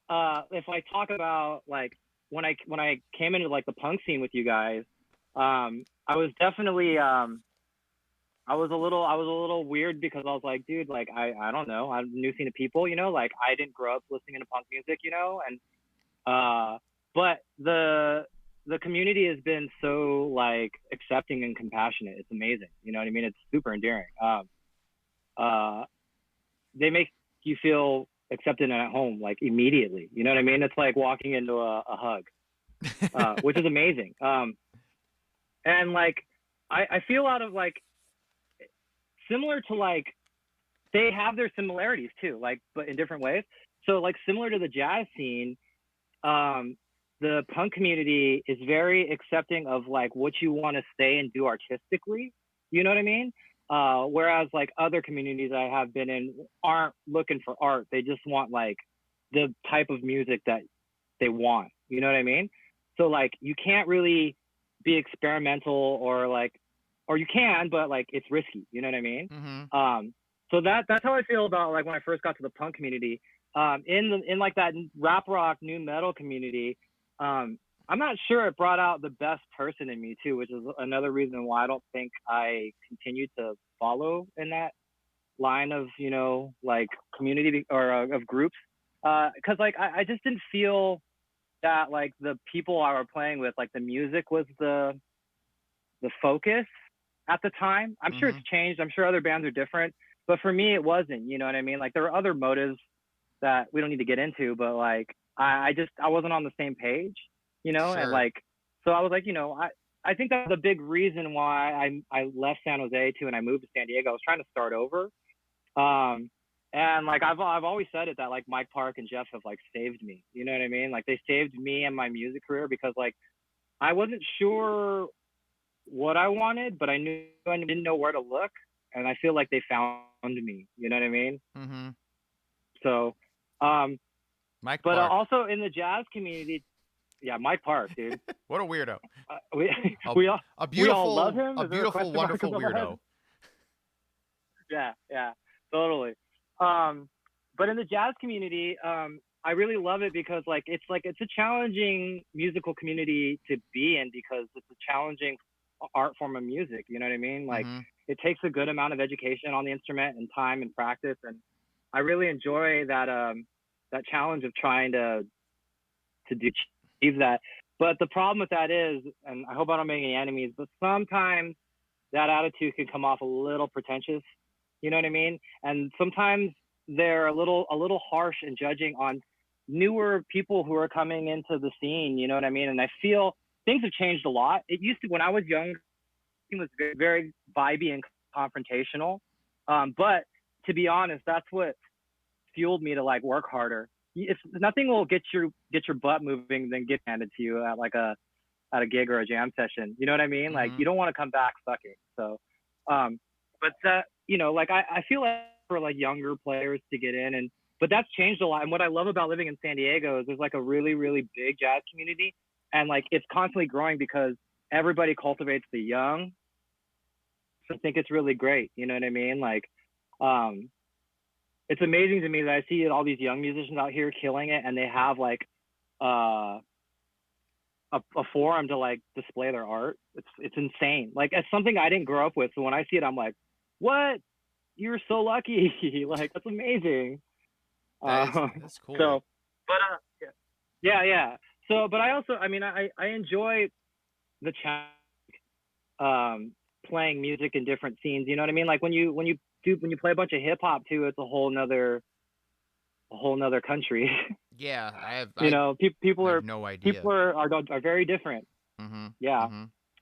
If I talk about like when I came into like the punk scene with you guys, I was definitely I was a little weird because I was like, dude, like I don't know, I'm a new scene of people, like I didn't grow up listening to punk music, and but the community has been so like accepting and compassionate. It's amazing, you know what I mean? It's super endearing. They make you feel accepted and at home like immediately, you know what I mean? It's like walking into a hug, which is amazing. And like I feel out of like similar to like they have their similarities too, like but in different ways. So like similar to the jazz scene, the punk community is very accepting of like what you want to say and do artistically, you know what I mean? Whereas like other communities I have been in aren't looking for art. They just want like the type of music that they want. You know what I mean? So like you can't really be experimental or like, or you can, but like it's risky. You know what I mean? Mm-hmm. So that's how I feel about like when I first got to the punk community. In like that rap rock new metal community, I'm not sure it brought out the best person in me too, which is another reason why I don't think I continue to follow in that line of like community or of groups. Because like I just didn't feel that like the people I were playing with, like the music was the focus at the time. I'm sure Mm-hmm. it's changed. I'm sure other bands are different, but for me, it wasn't. You know what I mean? Like there were other motives that we don't need to get into, but like I wasn't on the same page, and Sure. like so I was like, I think that's the big reason why I left San Jose too and I moved to San Diego. I was trying to start over. And like I've always said it that like Mike Park and Jeff have like saved me. You know what I mean? Like they saved me and my music career because like I wasn't sure what I wanted, but I knew I didn't know where to look, and I feel like they found me. You know what I mean? Mm-hmm. So, um, Mike but Park. also in the jazz community, yeah, Mike Park, dude. What a weirdo. We A, we all a we all love beautiful, him. a Is there a beautiful, question mark wonderful above our head? weirdo. Yeah, totally. Um, but in the jazz community, I really love it because like it's a challenging musical community to be in because it's a challenging art form of music. You know what I mean? Like Mm-hmm. it takes a good amount of education on the instrument and time and practice, and I really enjoy that challenge of trying to achieve that. But the problem with that is, and I hope I don't make any enemies, but sometimes that attitude can come off a little pretentious. You know what I mean? And sometimes they're a little harsh in judging on newer people who are coming into the scene. You know what I mean? And I feel things have changed a lot. It used to, when I was young, it was very, very vibey and confrontational. But to be honest, that's what fueled me to like work harder. If nothing will get your butt moving than get handed to you at like at a gig or a jam session. You know what I mean? Like Mm-hmm. you don't want to come back sucking. So, but that like I feel like for like younger players to get in but that's changed a lot. And what I love about living in San Diego is there's like a really really big jazz community, and like it's constantly growing because everybody cultivates the young. So I think it's really great. You know what I mean? Like, um, it's amazing to me that I see all these young musicians out here killing it, and they have like uh a forum to like display their art. It's insane. Like it's something I didn't grow up with. So when I see it, I'm like, what? You're so lucky. Like that's amazing. That's cool. So, but yeah. So, but I also, I mean, I enjoy the challenge, playing music in different scenes. You know what I mean? Like when you play a bunch of hip hop too, it's a whole nother country. Yeah, People I are have no idea. people are very different. Mm-hmm. Yeah.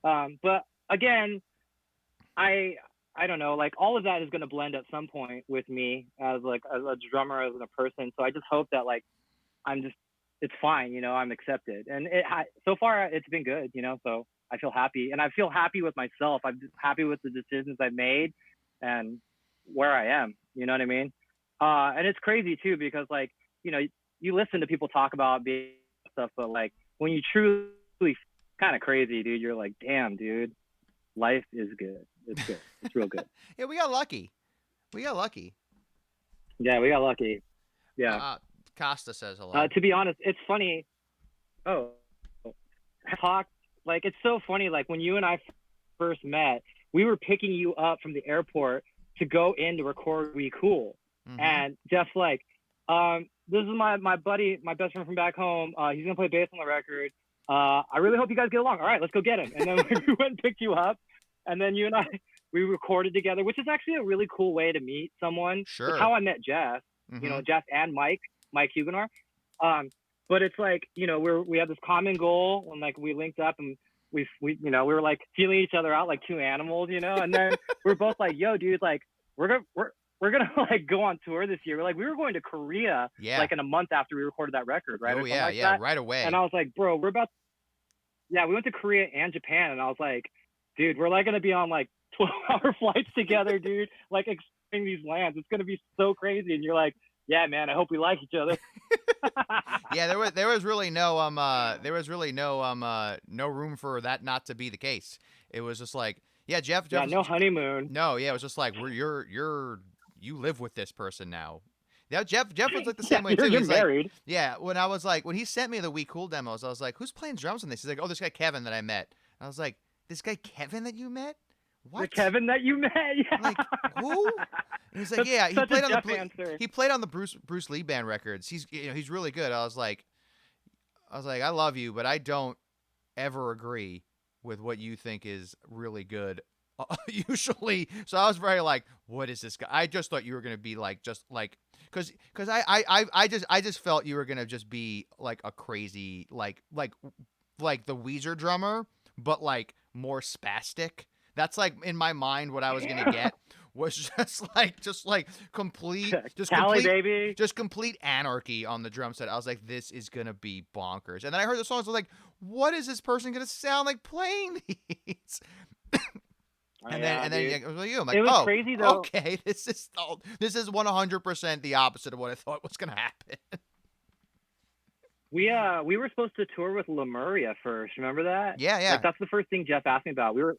Mm-hmm. But again, I I don't know, like all of that is going to blend at some point with me as like as a drummer, as a person. So I just hope that like I'm just it's fine, I'm accepted, and so far it's been good, So I feel happy, and I feel happy with myself. I'm just happy with the decisions I've made and where I am. You know what I mean? And it's crazy too because like you listen to people talk about being stuff, but like when you truly kind of crazy, dude, you're like, damn, dude, life is good. It's good. It's real good. Yeah, we got lucky. We got lucky. Yeah, we got lucky. Yeah. Costa says hello. To be honest, it's funny. Oh, talk like it's so funny. Like when you and I first met, we were picking you up from the airport to go in to record We Cool, Mm-hmm. and Jeff's like, this is my buddy, my best friend from back home. He's gonna play bass on the record. I really hope you guys get along. All right, let's go get him. And then we went and picked you up, and then you and I we recorded together, which is actually a really cool way to meet someone. Sure. It's how I met Jeff. Mm-hmm. Jeff and Mike Huguenot. But it's like we had this common goal, and like we linked up, and we were like feeling each other out like two animals, and then we're both like, yo, dude, like we're gonna like go on tour this year. We were going to Korea like in a month after we recorded that record, right? Oh yeah, yeah, right away. And I was like, bro, we went to Korea and Japan, and I was like, dude, we're like gonna be on like 12-hour flights together, dude, like exploring these lands. It's gonna be so crazy. And you're like, yeah, man, I hope we like each other. Yeah, there was really no no room for that not to be the case. It was just like, yeah, Jeff Yeah, was, no honeymoon. no, yeah, it was just like, you live with this person now. Yeah, Jeff was like the Yeah, same way too. you're He's like, married. yeah, when he sent me the We Cool demos, I was like, who's playing drums on this? He's like, oh, this guy Kevin that I met. I was like, this guy Kevin that you met? The What? Kevin that you met. Yeah. Like, who? And he's like, That's yeah, such a Jeff answer. he played on the Bruce Lee band records. He's really good. I was like, I love you, but I don't ever agree with what you think is really good. Usually, so I was very like, what is this guy? I just thought you were gonna be like, just like, cause I just felt you were gonna just be like a crazy like the Weezer drummer, but like more spastic. That's like in my mind what I was gonna get was just like complete Cali, baby. just complete anarchy on the drum set. I was like, this is gonna be bonkers. And then I heard the songs. I was like, what is this person gonna sound like playing these? And then it was like you. I'm like, it was oh, crazy though. okay, this is 100% the opposite of what I thought was gonna happen. We were supposed to tour with Lemuria first. Remember that? Yeah. Like, that's the first thing Jeff asked me about. We were,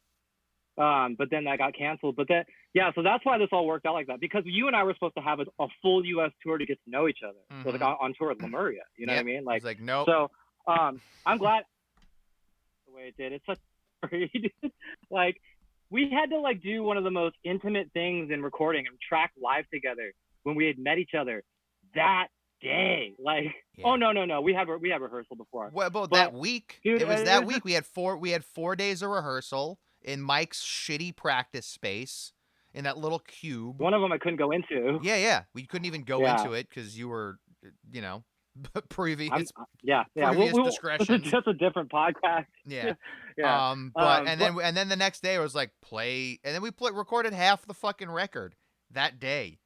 but then that got canceled. But then, yeah, so that's why this all worked out like that, because you and I were supposed to have a full U.S. tour to get to know each other. So like on tour with Lemuria, you know what I mean? Like nope. So, I'm glad the way it did. It's such a story, dude. Like, we had to like do one of the most intimate things in recording and track live together when we had met each other that day. Like, yeah. Oh no, we had rehearsal before. Well, that week, dude, it was that week. We had 4 days of rehearsal in Mike's shitty practice space in that little cube. One of them I couldn't go into. Yeah. We couldn't even go into it because you were, previous discretion. It's just a different podcast. Yeah. Yeah. And then the next day it was like play, and then we recorded half the fucking record that day.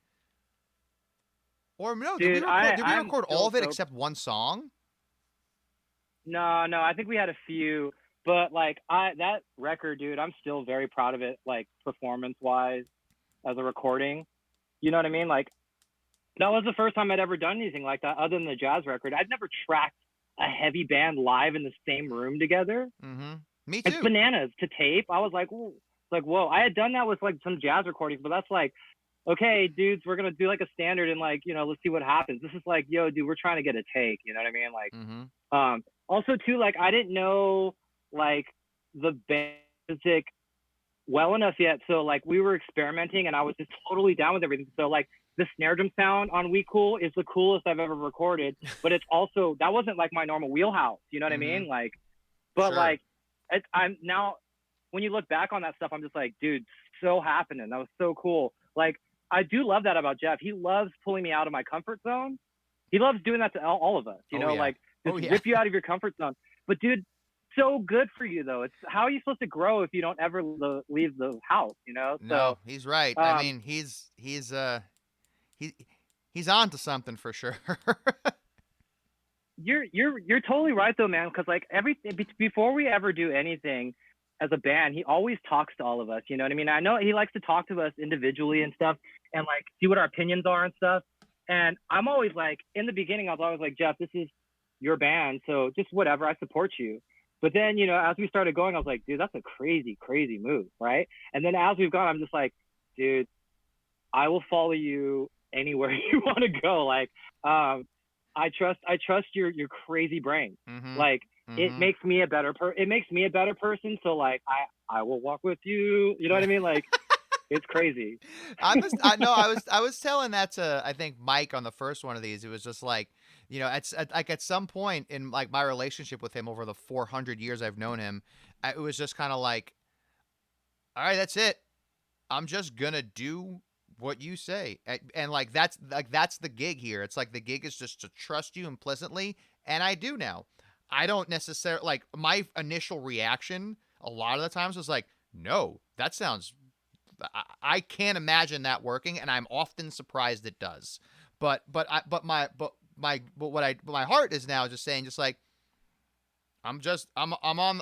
Or no, dude, did we record all of it except one song? No, I think we had a few, but like that record, dude, I'm still very proud of it, like performance wise, as a recording. You know what I mean? Like, that was the first time I'd ever done anything like that, other than the jazz record. I'd never tracked a heavy band live in the same room together. Mm-hmm. Me too. It's bananas to tape. I was like, whoa. I had done that with like some jazz recordings, but that's like, okay, dudes, we're gonna do like a standard and like, let's see what happens. This is like, yo, dude, we're trying to get a take. You know what I mean? Like, also too, like, I didn't know like the band music well enough yet, so like we were experimenting, and I was just totally down with everything. So like, the snare drum sound on We Cool is the coolest I've ever recorded, but it's also, that wasn't like my normal wheelhouse. You know what I mean? Like, but sure. Like, I'm now, when you look back on that stuff, I'm just like, dude, so happening. That was so cool. Like, I do love that about Jeff. He loves pulling me out of my comfort zone. He loves doing that to all of us, like just rip you out of your comfort zone. But dude, so good for you though. It's, how are you supposed to grow if you don't ever leave the house, So, no, he's right. I mean, he's on to something for sure. You're totally right though, man. Because like before we ever do anything as a band, he always talks to all of us. You know what I mean? I know he likes to talk to us individually and stuff, and like see what our opinions are and stuff. And I'm always like, in the beginning, I was always like, Jeff, this is your band, so just whatever, I support you. But then, as we started going, I was like, dude, that's a crazy, crazy move, right? And then as we've gone, I'm just like, dude, I will follow you anywhere you want to go. Like, I trust your crazy brain. Mm-hmm. Like, it makes me a better person. So like, I will walk with you. You know what I mean? Like, it's crazy. I was telling that to, I think, Mike on the first one of these. It was just like, at some point in like my relationship with him over the 400 years I've known him, it was just kind of like, all right, that's it. I'm just gonna do what you say, and like that's the gig here. It's like the gig is just to trust you implicitly, and I do now. I don't necessarily, like, my initial reaction a lot of the times was like, no, that sounds, I can't imagine that working, and I'm often surprised it does. But my heart is now just saying, just like, I'm on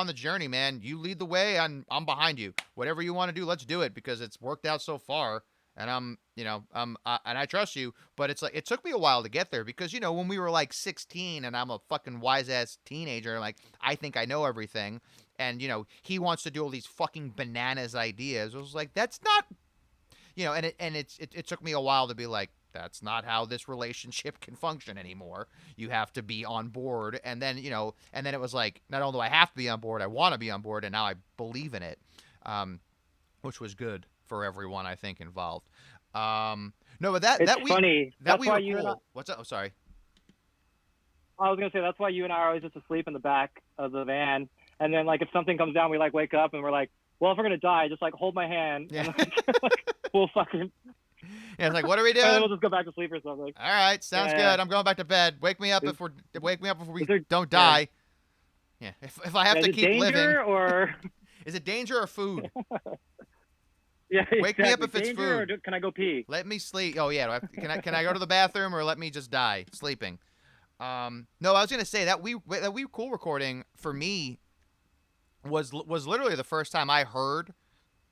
the journey, man. You lead the way, I'm behind you. Whatever you want to do, let's do it, because it's worked out so far, And and I trust you, but it's like it took me a while to get there because when we were like 16 and I'm a fucking wise ass teenager, like I think I know everything, and he wants to do all these fucking bananas ideas. I was like, that's not, it took me a while to be like, that's not how this relationship can function anymore. You have to be on board, and then it was like, not only do I have to be on board, I want to be on board, and now I believe in it. Which was good for everyone, I think, involved. No, but It's that we funny. that That's we why were you and I, cool. What's up? Oh, sorry. I was gonna say that's why you and I are always just asleep in the back of the van, and then like if something comes down, we like wake up and we're like, well, if we're gonna die, just like hold my hand, Yeah. and like, we'll fucking. Yeah, it's like, what are we And then doing? we'll just go back to sleep or something. All right, sounds Yeah. good. I'm going back to bed. Wake me up Is- before we is there- don't yeah. die. Yeah. If I have Yeah, to is it keep danger living, or is it danger or food? yeah, Wake me up exactly. if it's danger food. Or can I go pee? Let me sleep. Oh yeah, can I go to the bathroom or let me just die sleeping? No, I was gonna say that we cool recording for me was literally the first time I heard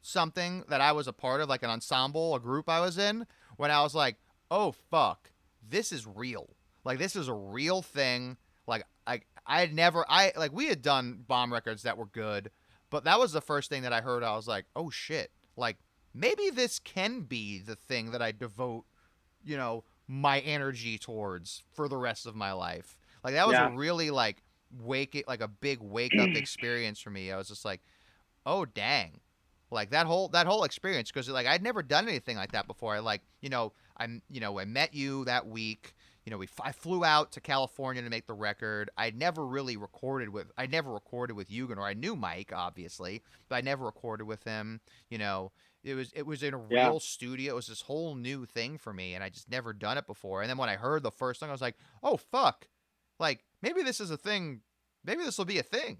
something that I was a part of, like an ensemble, a group I was in, when I was like, oh fuck, this is real. Like this is a real thing. Like I had never we had done bomb records that were good, but that was the first thing that I heard. I was like, oh shit, like maybe this can be the thing that I devote, my energy towards for the rest of my life. Like that was a Yeah. really like a big wake up experience for me. I was just like, oh dang, like that whole experience, because like I'd never done anything like that before. I met you that week. I flew out to California to make the record. I'd never recorded with Eugen, or I knew Mike obviously, but I never recorded with him. It was in a Yeah. real studio. It was this whole new thing for me, and I just never done it before. And then when I heard the first thing, I was like, oh fuck, like maybe this is a thing. Maybe this will be a thing.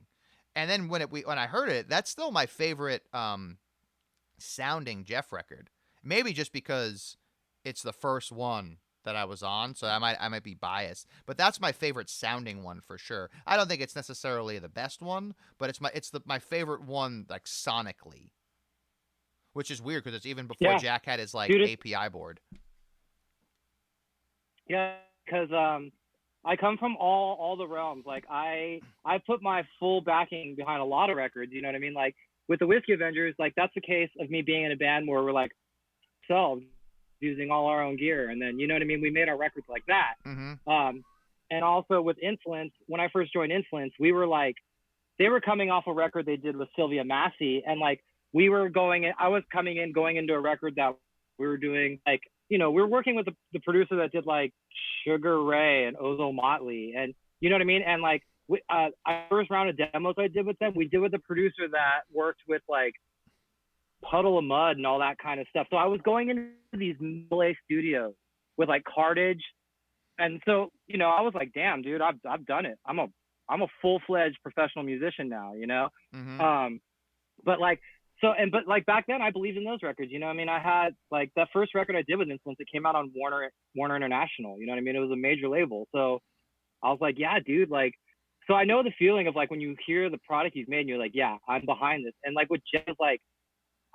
And then when I heard it, that's still my favorite sounding Jeff record. Maybe just because it's the first one that I was on, so I might be biased, but that's my favorite sounding one for sure. I don't think it's necessarily the best one, but it's my favorite one, like sonically, which is weird because it's even before Yeah. Jack had his like Dude, API board. Yeah, because I come from all the realms. Like I put my full backing behind a lot of records. You know what I mean? Like with the Whiskey Avengers, like that's the case of me being in a band where we're like selves using all our own gear, and then you know what I mean. We made our records like that. Mm-hmm. And also with Influence, when I first joined Influence, we were like, they were coming off a record they did with Sylvia Massey, and like we were going in. I was going into a record that we were doing like. We were working with the producer that did like Sugar Ray and Ozo Motley, and you know what I mean. And like, first round of demos I did with them, we did with the producer that worked with like Puddle of Mud and all that kind of stuff. So I was going into these LA studios with like Cartage, and so I was like, damn, dude, I've done it. I'm a full-fledged professional musician now, Mm-hmm. but like. But like back then I believed in those records, I mean, I had like that first record I did with Influence, it came out on Warner International, you know what I mean? It was a major label. So I was like, yeah, dude, like, so I know the feeling of like when you hear the product you've made and you're like, yeah, I'm behind this. And like with Jeff, like,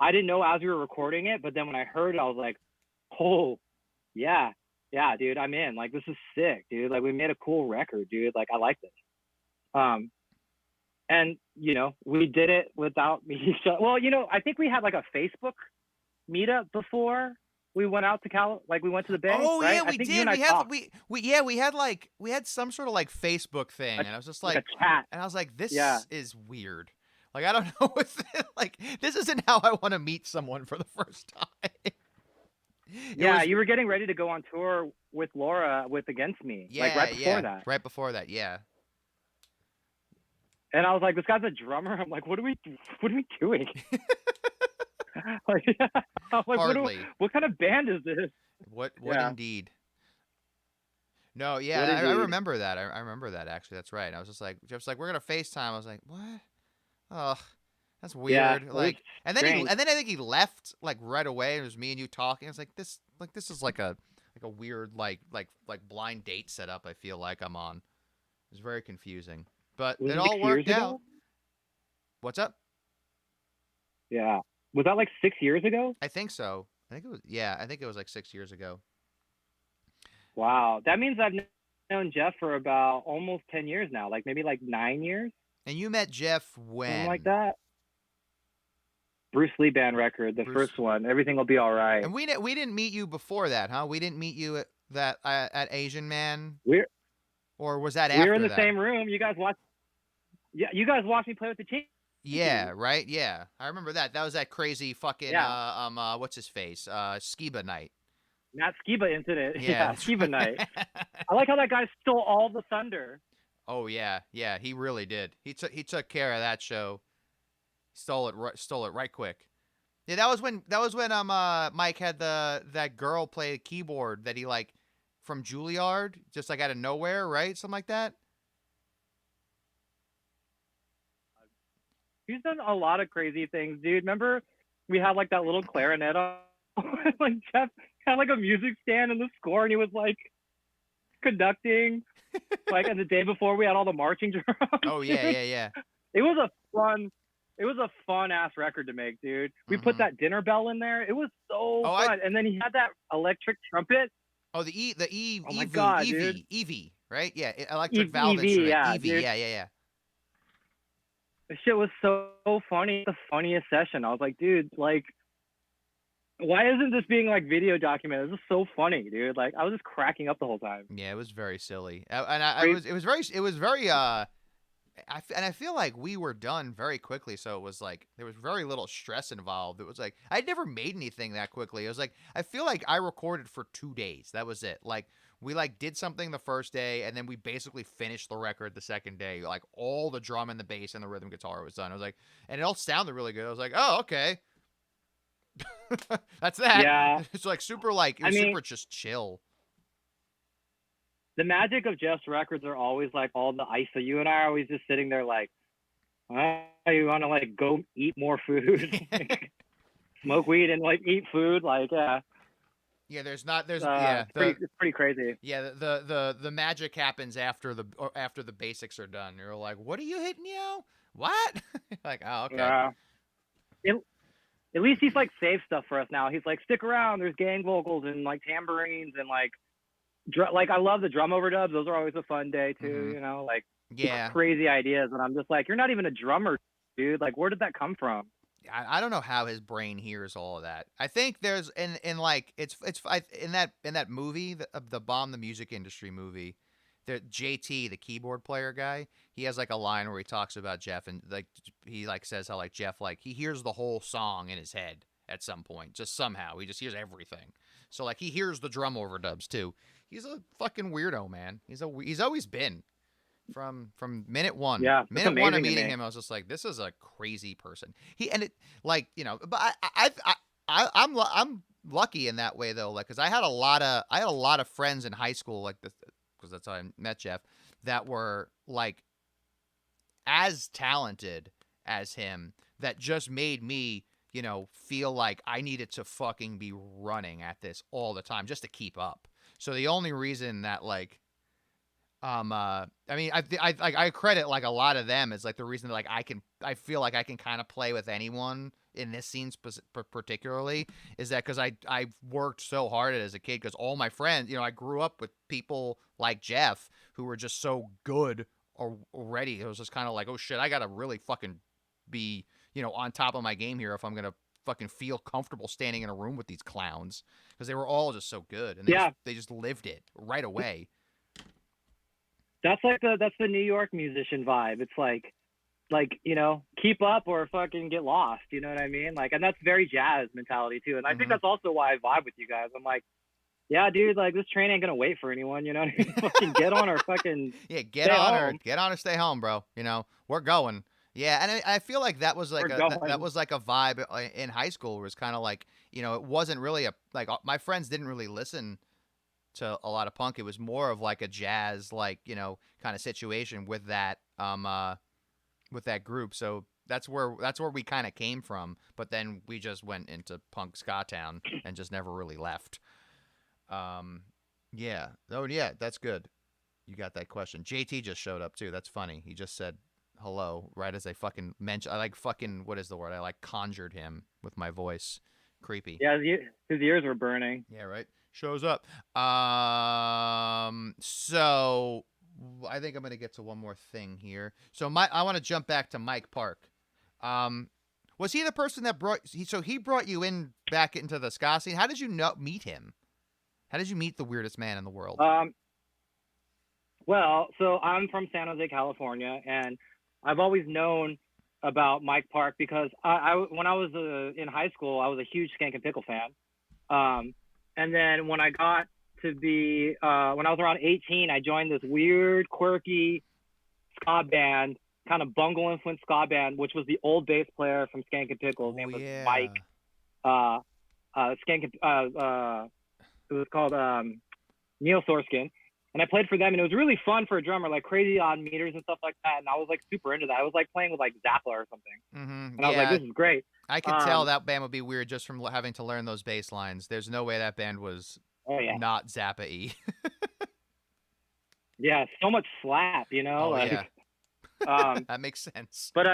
I didn't know as we were recording it, but then when I heard it, I was like, oh, yeah, dude, I'm in. Like, this is sick, dude. Like, we made a cool record, dude. Like, I like this. And, we did it without me. Well, I think we had like a Facebook meetup before we went out to we went to the Bay. Oh right? yeah, I we think did. You and I We had talked. we had some sort of like Facebook thing, and I was just like a chat. and I was like, this Yeah. is weird. Like I don't know if like this isn't how I want to meet someone for the first time. Yeah, you were getting ready to go on tour with Laura with Against Me. Yeah, like right before yeah, that. right before that, yeah. And I was like, this guy's a drummer. I'm like, what are we doing? Like, I'm like, Hardly. what kind of band is this? What Yeah. indeed. No, yeah, What I indeed. remember that. I remember that actually. That's right. I was just like, Jeff's like, we're gonna FaceTime. I was like, what? Oh, that's Yeah, weird. it was Like, and then strange. I think he left like right away. It was me and you talking. I was like, this is like a weird like blind date setup. I feel like I'm on. It was very confusing, but Was it it all 6 worked years out. ago? What's up? Yeah. Was that like 6 years ago? I think so. I think it was, yeah, I think it was like 6 years ago. Wow, that means I've known Jeff for about almost 10 years now, like maybe like 9 years, And you met Jeff something like when? that. Bruce Lee band record, the Bruce. first one. Everything will be all right. And we didn't meet you before that, huh? We didn't meet you at that at Asian Man, We're or was that we're in after the that? same room. You guys watch. Yeah, you guys watched me play with the Yeah, Chinkies. right. Yeah, I remember that. That was that crazy fucking Yeah, what's his face? Skiba night. Matt Skiba incident. Yeah, Yeah, that's Skiba right. night. I like how that guy stole all the thunder. Oh yeah, yeah, he really did. He took care of that show. Stole it right quick. Yeah, that was when Mike had that girl play the keyboard that he like from Juilliard, just like out of nowhere, right? Something like that. He's done a lot of crazy things, dude. Remember we had like that little clarinet on, like Jeff had like a music stand in the score, and he was like conducting. Like, and the day before we had all the marching drums. Oh yeah, Dude. yeah, yeah. It was a fun. It was a fun ass record to make, dude. We put Mhm. that dinner bell in there. It was so Oh, I fun. And then he had that electric trumpet. oh the Oh my god, dude. Evie, right? Yeah, electric valve EV, instrument, yeah, Evie. dude. Yeah, yeah, yeah. This shit was so funny. The funniest session. I was like, dude, like, why isn't this being like video documented? This is so funny, dude. Like, I was just cracking up the whole time. Yeah, it was very silly. And I Great. was it was very and I feel like we were done very quickly, so it was like there was very little stress involved. It was like I'd never made anything that quickly. It was like I feel like I recorded for 2 days. That was it. Like we like did something the first day, and then we basically finished the record the second day. Like all the drum and the bass and the rhythm guitar was done. I was like, and it all sounded really good. I was like, oh okay, that's that. Yeah. It's like super like it I was mean, super just chill. the magic of Jeff's records are always like all the ice. So you and I are always just sitting there like, you want to like go eat more food, like, smoke weed and like eat food. Like, yeah, Yeah, there's yeah it's pretty crazy. yeah the magic happens after the basics are done. You're like, what are you hitting, yo? What? Like, oh okay. Yeah. At least he's like saved stuff for us now. He's like, stick around. There's gang vocals and like tambourines and like, like I love the drum overdubs. Those are always a fun day too. Mhm. You know, like Yeah, crazy ideas. And I'm just like, you're not even a drummer, dude. Like, where did that come from? I don't know how his brain hears all of that. I think there's in like in that movie the Bomb the Music Industry movie. The JT, the keyboard player guy, he has like a line where he talks about Jeff and like he like says how like Jeff like he hears the whole song in his head at some point, just somehow he just hears everything. So like he hears the drum overdubs too. He's a fucking weirdo, man. He's always been from minute one. Yeah, it's Minute one of amazing to meeting me. him, I was just like, this is a crazy person. He and it like but I'm lucky in that way though, like because I had a lot of friends in high school like this because that's how I met Jeff that were like as talented as him that just made me feel like I needed to fucking be running at this all the time just to keep up. So the only reason that like I mean, I credit like a lot of them as like the reason that like I feel like I can kind of play with anyone in this scene particularly is that because I worked so hard at it as a kid because all my friends, I grew up with people like Jeff who were just so good already. It was just kind of like, oh shit, I gotta really fucking be on top of my game here if I'm gonna fucking feel comfortable standing in a room with these clowns because they were all just so good and Yeah, they just lived it right away. that's like that's the New York musician vibe. It's like keep up or fucking get lost. You know what I mean? Like, and that's very jazz mentality too. And I think Mhm. that's also why I vibe with you guys. I'm like, yeah, dude, like this train ain't gonna wait for anyone. You know what I mean? Fucking get on or fucking Yeah, stay home. get on or stay home, bro. We're going. Yeah, and I feel like that was We're like that going. was like a vibe in high school. Where it was kind of like it wasn't really a like my friends didn't really listen to a lot of punk. It was more of like a jazz like kind of situation with that group. So that's where we kind of came from. But then we just went into punk ska town and just never really left. Yeah. Oh yeah, that's good. You got that question. JT just showed up too. That's funny. He just said hello right as I fucking mentioned. I like fucking what is the word? I like conjured him with my voice. Creepy. Yeah, his ears were burning. Yeah, right. Shows up. So I think I'm gonna get to one more thing here. So I want to jump back to Mike Park. Um, was he the person that he brought you in back into the ska scene? How did you meet him? How did you meet the weirdest man in the world? Well, so I'm from San Jose, California, and I've always known about Mike Park because when I was in high school, I was a huge Skank and Pickle fan. And then when I got to be when I was around 18, I joined this weird, quirky ska band, kind of bungle influenced ska band, which was the old bass player from Skank and Pickle. His name was Mike. It was called Neil Sorskin. And I played for them, and it was really fun for a drummer, like crazy odd meters and stuff like that. And I was like super into that. I was like playing with like Zappa or something. Mm-hmm. And I was like, this is great. I could tell that band would be weird just from having to learn those bass lines. There's no way that band was not Zappa-y. Yeah, so much slap, you know. Oh, like, yeah. That makes sense. But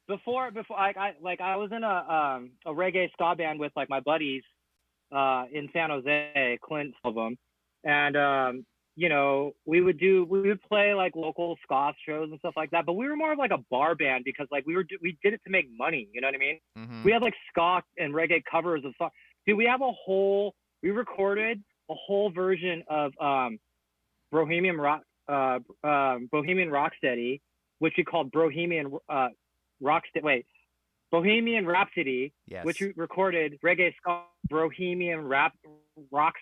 before I was in a reggae ska band with like my buddies in San Jose, Clint, some of them. And you know, we would play like local ska shows and stuff like that, but we were more of like a bar band because like we did it to make money, you know what I mean? Mm-hmm. We had like ska and reggae covers of songs. Dude, we recorded a whole version of Bohemian Rocksteady, which we called Bohemian Rhapsody, yes. which we recorded reggae ska Bohemian Rock,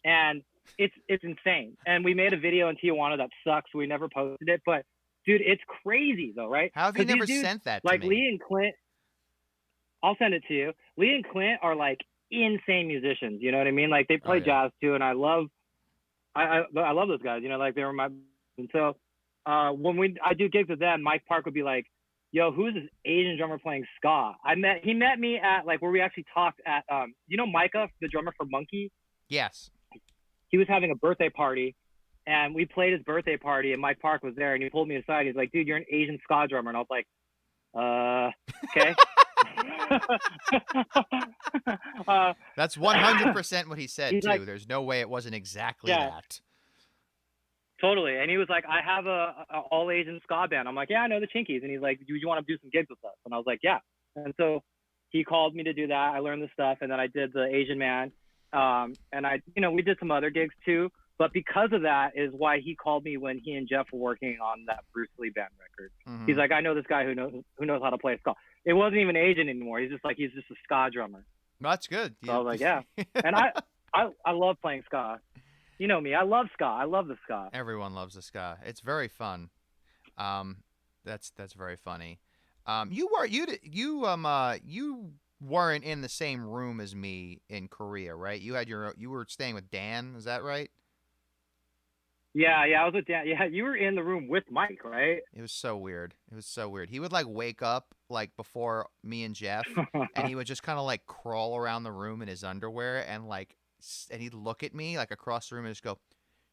and it's insane. And we made a video in Tijuana that sucks. We never posted it, but dude, it's crazy though, right? How have you never sent that to like me? Lee and Clint, I'll send it to you. Lee and Clint are like insane musicians. You know what I mean? Like they play jazz too, and I love those guys. You know, like they were my. And so when I do gigs with them, Mike Park would be like, "Yo, who's this Asian drummer playing ska?" He met me at like where we actually talked at. You know Micah, the drummer for Monkey? Yes. He was having a birthday party, and we played his birthday party, and Mike Park was there, and he pulled me aside. He's like, "Dude, you're an Asian ska drummer," and I was like, okay. That's 100% what he said too. Like, there's no way it wasn't exactly that. Totally. And he was like, I have a all Asian ska band. I'm like, yeah, I know the Chinkies. And he's like, do you want to do some gigs with us? And I was like, yeah. And so he called me to do that. I learned the stuff, and then I did the Asian Man. And we did some other gigs too. But because of that is why he called me when he and Jeff were working on that Bruce Lee band record. Mm-hmm. He's like, I know this guy who knows how to play ska. It wasn't even Asian anymore. He's just a ska drummer. That's good. So I was like, yeah. And I love playing ska. You know me. I love ska. I love the ska. Everyone loves the ska. It's very fun. That's very funny. You weren't in the same room as me in Korea, right? You were staying with Dan. Is that right? Yeah, I was with Dan. Yeah, you were in the room with Mike, right? It was so weird. He would like wake up like before me and Jeff, and he would just kind of like crawl around the room in his underwear, and he'd look at me like across the room and just go,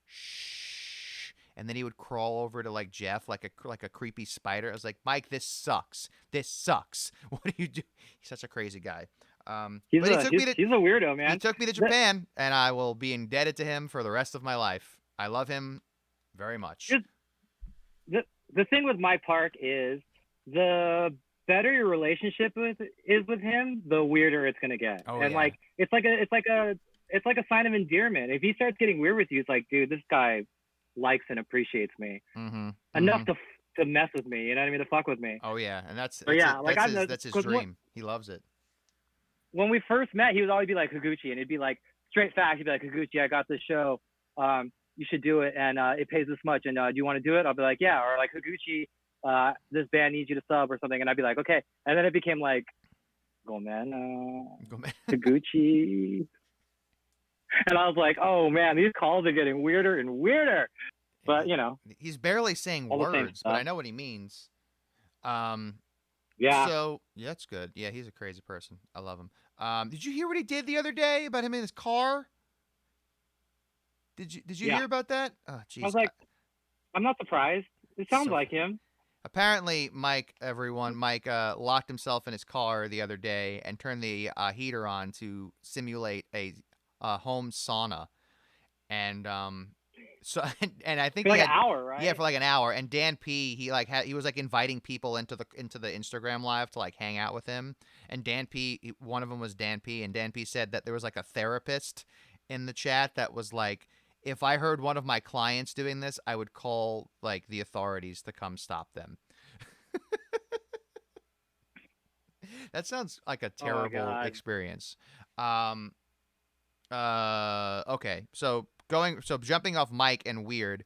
shh. And then he would crawl over to like Jeff like a creepy spider. I was like, Mike, this sucks. What do you do? He's such a crazy guy. He's a weirdo, man. He took me to Japan, and I will be indebted to him for the rest of my life. I love him very much. The thing with Mike Park is the better your relationship is with him, the weirder it's gonna get. Like it's like a sign of endearment. If he starts getting weird with you, it's like, dude, this guy likes and appreciates me enough to mess with me. You know what I mean? To fuck with me. Oh yeah, and that's his dream. He loves it. When we first met, he would always be like Higuchi, and it'd be like straight facts. He'd be like, Higuchi, I got this show. You should do it, and it pays this much, and do you want to do it? I'll be like, yeah. Or like, Higuchi, this band needs you to sub or something, and I'd be like, okay. And then it became like, go man, Higuchi. And I was like, oh man, these calls are getting weirder and weirder. But he's barely saying words, but I know what he means. Yeah. So yeah, that's good. Yeah, he's a crazy person. I love him. Did you hear what he did the other day about him in his car? Did you hear about that? Oh, geez. I was like, I'm not surprised. It sounds like him. Apparently, Mike locked himself in his car the other day and turned the heater on to simulate a home sauna. And so and I think For he like an had hour, right? yeah, for like an hour. And Dan P, he was like inviting people into the Instagram live to like hang out with him. And one of them was Dan P, and Dan P said that there was like a therapist in the chat that was like, if I heard one of my clients doing this, I would call like the authorities to come stop them. That sounds like a Oh my terrible god. experience. Um okay. So jumping off Mike and weird,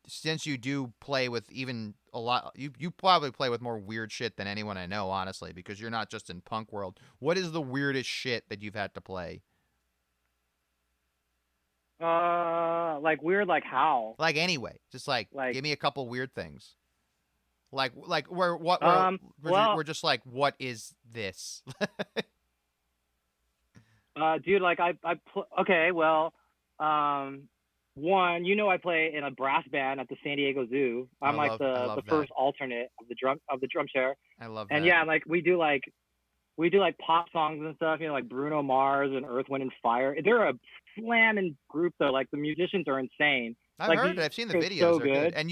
since you do play with even a lot, you probably play with more weird shit than anyone I know, honestly, because you're not just in punk world. What is the weirdest shit that you've had to play? Like weird, like how? Like anyway, just like Like, give me a couple weird things. Like well, we're just like, what is this? dude, like okay, well, one, I play in a brass band at the San Diego Zoo. I'm like I the love that. first alternate of the drum chair, I love and that. yeah, like we do like pop songs and stuff, like Bruno Mars and Earth, Wind and Fire. They're a slamming group though. Like the musicians are insane. I've Like heard it. I've seen the it's videos. so They're good. good. And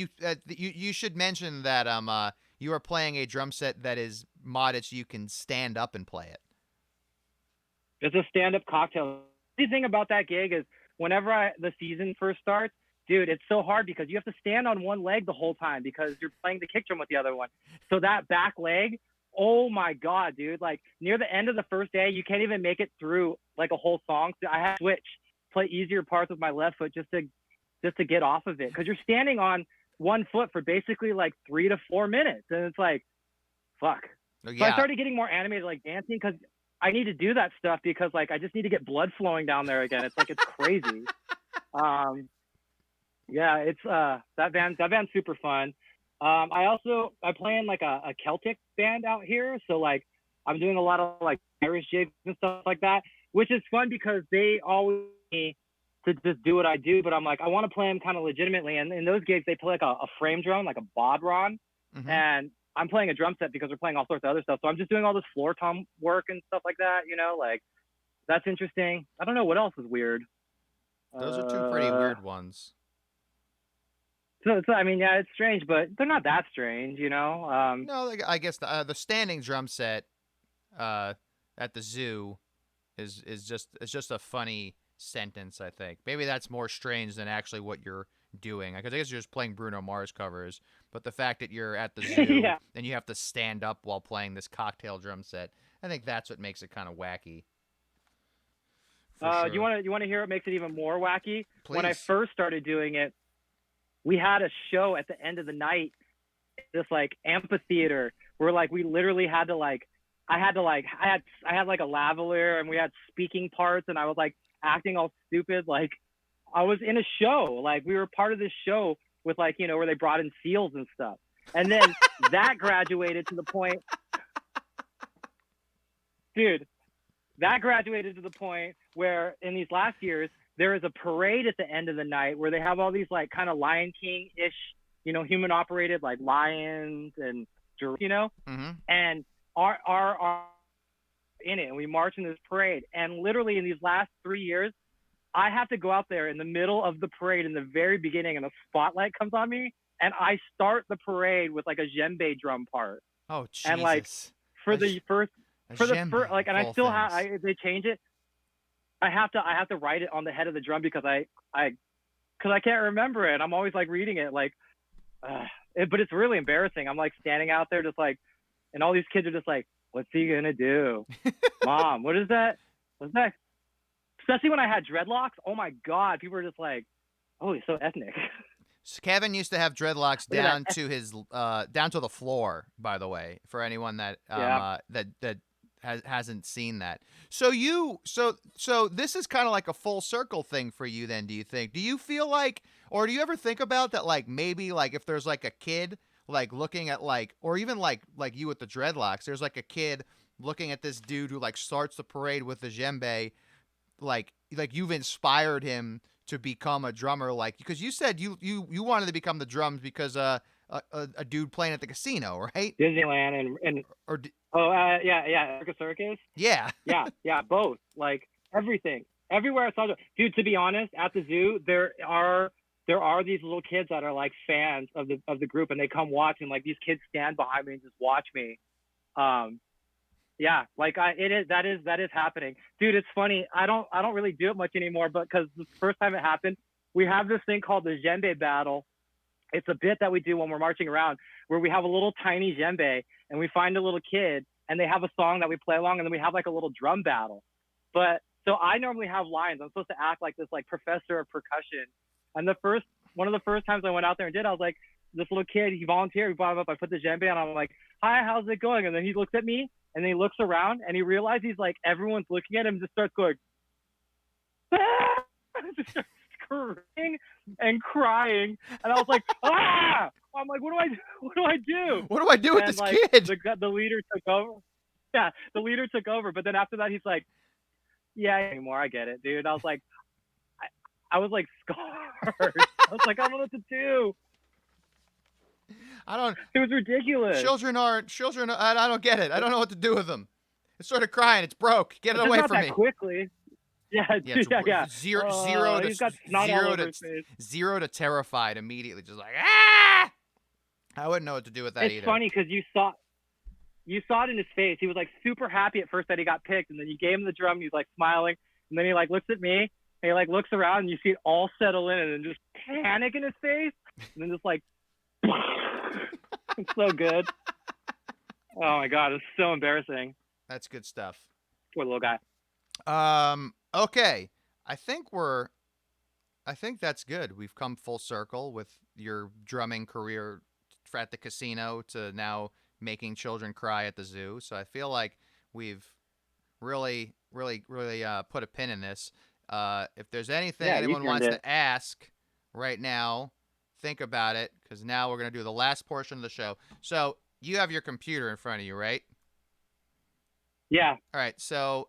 you should mention that you are playing a drum set that is modded so you can stand up and play it. It's a stand-up cocktail. The thing about that gig is whenever the season first starts, dude, it's so hard because you have to stand on one leg the whole time because you're playing the kick drum with the other one. So that back leg, oh my god, dude! Like near the end of the first day, you can't even make it through like a whole song. So I had to switch, play easier parts with my left foot just to get off of it because you're standing on one foot for basically like 3 to 4 minutes, and it's like, fuck. Oh, So I yeah. started getting more animated, like dancing, because I need to do that stuff because like I just need to get blood flowing down there again. It's like it's crazy. Yeah, it's that band's super fun. I play in like a Celtic band out here, so like I'm doing a lot of like Irish jigs and stuff like that, which is fun because they always want me to just do what I do, but I'm like I want to play them kind of legitimately. And in those gigs, they play like a frame drum, like a bodhran, Mhm. and I'm playing a drum set because we're playing all sorts of other stuff. So I'm just doing all this floor tom work and stuff like that. Like that's interesting. I don't know what else is weird. Those are two pretty weird ones. So I mean, yeah, it's strange, but they're not that strange. No, like, I guess the standing drum set at the zoo is just a funny sentence. I think maybe that's more strange than actually what you're doing, because I guess you're just playing Bruno Mars covers. But the fact that you're at the zoo Yeah. and you have to stand up while playing this cocktail drum set, I think that's what makes it kind of wacky. For You sure. want to hear what makes it even more wacky? When I Please. first started doing it, we had a show at the end of the night, this like amphitheater where like we literally had to like I had like a lavalier and we had speaking parts and I was like acting all stupid like I was in a show, like we were part of this show with like where they brought in seals and stuff, and then that graduated to the point, dude. That graduated to the point where in these last years there is a parade at the end of the night where they have all these like kind of Lion King-ish, human operated like lions and Mm-hmm. and our in it, and we march in this parade. And literally in these last 3 years, I have to go out there in the middle of the parade in the very beginning, and the spotlight comes on me, and I start the parade with like a djembe drum part. Oh, Jesus. And like for the first like, and I still have they change it. I have to write it on the head of the drum because I can't remember it. I'm always like reading it like, but it's really embarrassing. I'm like standing out there just like, and all these kids are just like, what's he gonna do? Mom, what is that? What's that? Especially when I had dreadlocks. Oh my God, people were just like, oh, he's so ethnic. Kevin used to have dreadlocks Look at down that. to his down to the floor. By the way, for anyone that Yeah. that hasn't seen that. So this is kind of like a full circle thing for you then, do you think? Do you feel like, or do you ever think about that, like maybe like if there's like a kid like looking at like, or even like you with the dreadlocks, there's like a kid looking at this dude who like starts the parade with the djembe, like you've inspired him to become a drummer, like because you said you wanted to become the drums because a dude playing at the casino, right? Disneyland and Or yeah, Circus. yeah. Yeah, both. Like everything, everywhere I saw it. Dude, to be honest, at the zoo there are these little kids that are like fans of the group, and they come watch, and like these kids stand behind me and just watch me. Yeah, like that is happening, dude. It's funny. I don't really do it much anymore, but because the first time it happened, we have this thing called the djembe battle. It's a bit that we do when we're marching around, where we have a little tiny djembe, and we find a little kid, and they have a song that we play along, and then we have like a little drum battle. But so I normally have lines. I'm supposed to act like this like professor of percussion. And one of the first times I went out there and did, I was like, this little kid, he volunteered, he brought him up, I put the djembe on, I'm like, hi, how's it going? And then he looks at me, and then he looks around, and he realizes he's like, everyone's looking at him, and just starts going, just starts screaming and crying, and I was like, ah! I'm like, what do I do? What do I do? What do I do with And this like kid? the leader took over. Yeah, the leader took over, but then after that, he's like, yeah, anymore. I get it, dude. I was like, I was like scarred. I was like, I don't know what to do. I don't. It was ridiculous. Children aren't. I don't get it. I don't know what to do with them. It's sort of crying. It's broke. Get it Just away not from that me. quickly. Yeah, yeah. Zero He's got snot all over his face. zero to terrified immediately. Just like ah. I wouldn't know what to do with that It's either. funny because you saw it in his face. He was like super happy at first that he got picked, and then you gave him the drum. And he's like smiling, and then he like looks at me, and he like looks around, and you see it all settle in, and then just panic in his face, and then just like, it's so good. Oh my god, it's so embarrassing. That's good stuff. Poor little guy. Okay. I think that's good. We've come full circle with your drumming career at the casino to now making children cry at the zoo. So I feel like we've really put a pin in this. If there's anything anyone wants to ask right now, think about it, because now we're going to do the last portion of the show. So you have your computer in front of you, right? Yeah. All right. So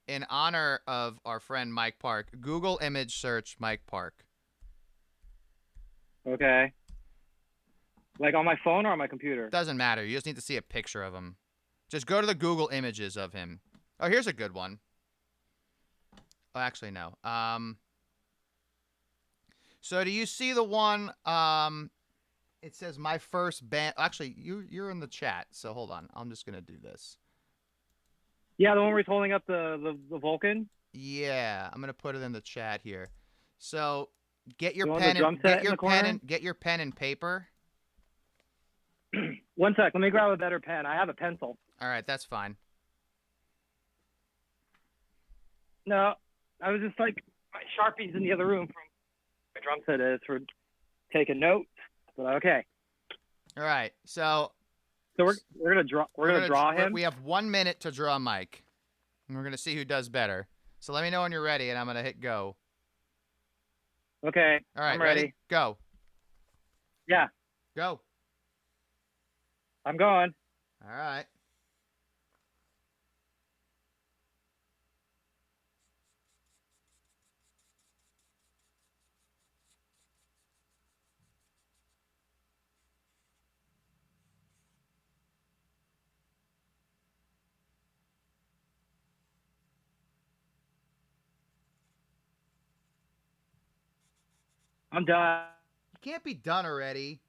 in honor of our friend Mike Park, Google image search Mike Park. Okay. Like on my phone or on my computer? Doesn't matter. You just need to see a picture of him. Just go to the Google images of him. Oh, here's a good one. Oh, actually, no. So do you see the one? It says my first band. Actually, you're in the chat. So hold on. I'm just gonna do this. Yeah, the one where he's holding up the Vulcan. Yeah, I'm gonna put it in the chat here. So get your You want pen the drum and set get in your the corner? pen and paper. One sec. Let me grab a better pen. I have a pencil. All right, that's fine. No, I was just like, my Sharpie's in the other room from my drum set is for taking notes. But okay. All right, so we're gonna draw. We're gonna draw him. We have 1 minute to draw Mike, and we're gonna see who does better. So let me know when you're ready, and I'm gonna hit go. Okay. All right, I'm ready. Go. Yeah, Go. I'm going. All right. I'm done. You can't be done already.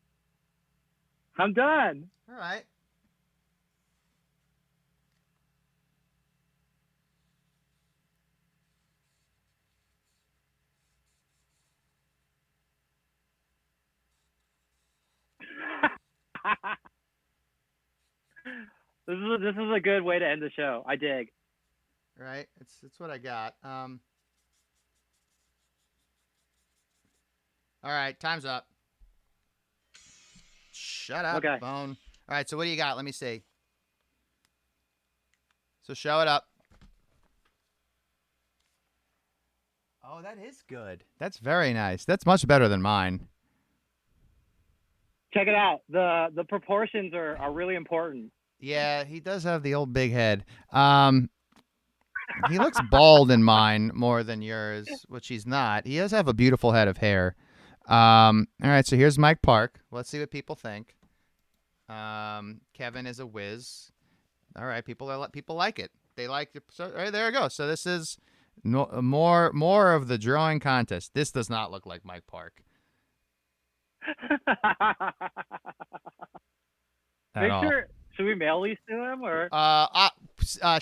I'm done. All right. This is a good way to end the show. I dig. All right. It's what I got. All right. Time's up. Shut up, Okay. phone. All right. So what do you got? Let me see. So show it up. Oh, that is good. That's very nice. That's much better than mine. Check it out. The proportions are really important. Yeah, he does have the old big head. He looks bald in mine more than yours, which he's not. He does have a beautiful head of hair. All right, so here's Mike Park. Let's see what people think. Kevin is a whiz. All right, people like it. They like it. So, all right, there we go. So this is more of the drawing contest. This does not look like Mike Park at Make all. sure. Should we mail these to him or?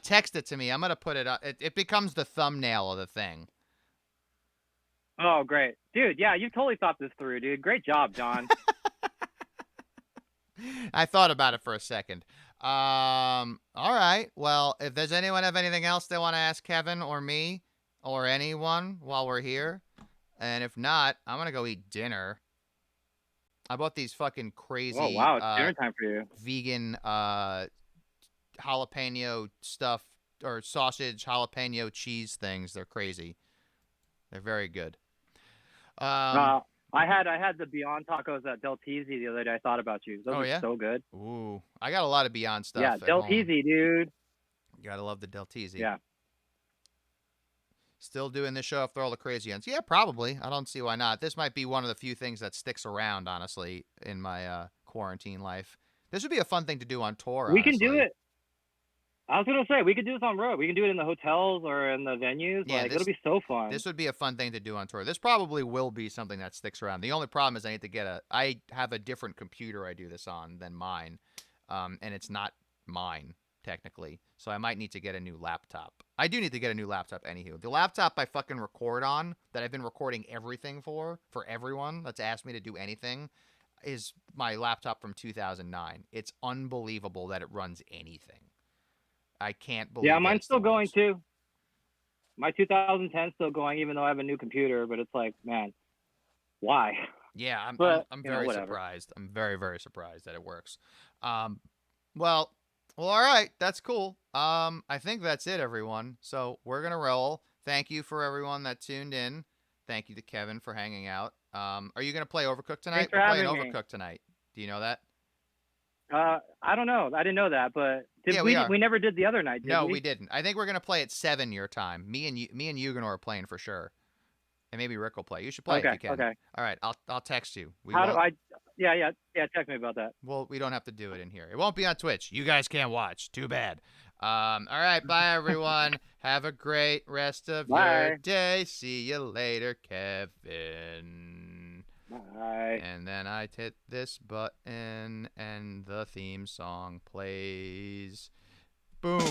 Text it to me. I'm gonna put it up. It becomes the thumbnail of the thing. Oh, great, dude. Yeah, you totally thought this through, dude. Great job, John. I thought about it for a second. All right. Well, if there's anyone have anything else they want to ask Kevin or me or anyone while we're here, and if not, I'm gonna go eat dinner. I bought these fucking crazy Oh wow, it's dinner time for you. vegan jalapeno stuff or sausage jalapeno cheese things. They're crazy. They're very good. I had the Beyond tacos at Del Tizzi the other day. I thought about you. Those Oh, are yeah? so good. Ooh, I got a lot of Beyond stuff. Yeah, at Del home. Tizzi, dude. You gotta love the Del Tizzi. Yeah. Still doing this show after all the crazy ends? Yeah, probably. I don't see why not. This might be one of the few things that sticks around, honestly, in my quarantine life. This would be a fun thing to do on tour. We can do honestly. it. I was gonna say we could do this on road. We can do it in the hotels or in the venues. Yeah, it'll be so fun. This would be a fun thing to do on tour. This probably will be something that sticks around. The only problem is I have a different computer I do this on than mine, and it's not mine technically. So I might need to get a new laptop. I do need to get a new laptop anywho. The laptop I fucking record on, that I've been recording everything for everyone that's asked me to do anything, is my laptop from 2009. It's unbelievable that it runs anything. I can't believe. Yeah, mine's still going works. too. My 2010 still going, even though I have a new computer. But it's like, man, why? Yeah, I'm very whatever. surprised. I'm very, very surprised that it works. Well, all right, that's cool. I think that's it, everyone. So we're gonna roll. Thank you for everyone that tuned in. Thank you to Kevin for hanging out. Are you gonna play Overcooked tonight? Thanks for We're playing having me. Overcooked tonight. Do you know that? I don't know. I didn't know that, but we never did the other night, did No, we? we didn't. I think we're gonna play at 7 your time. Me and Eugenor are playing for sure, and maybe Rick will play. You should play if you can. Okay. All right, I'll text you. How do I? Yeah. Text me about that. Well, we don't have to do it in here. It won't be on Twitch. You guys can't watch. Too bad. All right, bye everyone. Have a great rest of your day. See you later, Kevin. Bye. And then I hit this button and the theme song plays. Boom.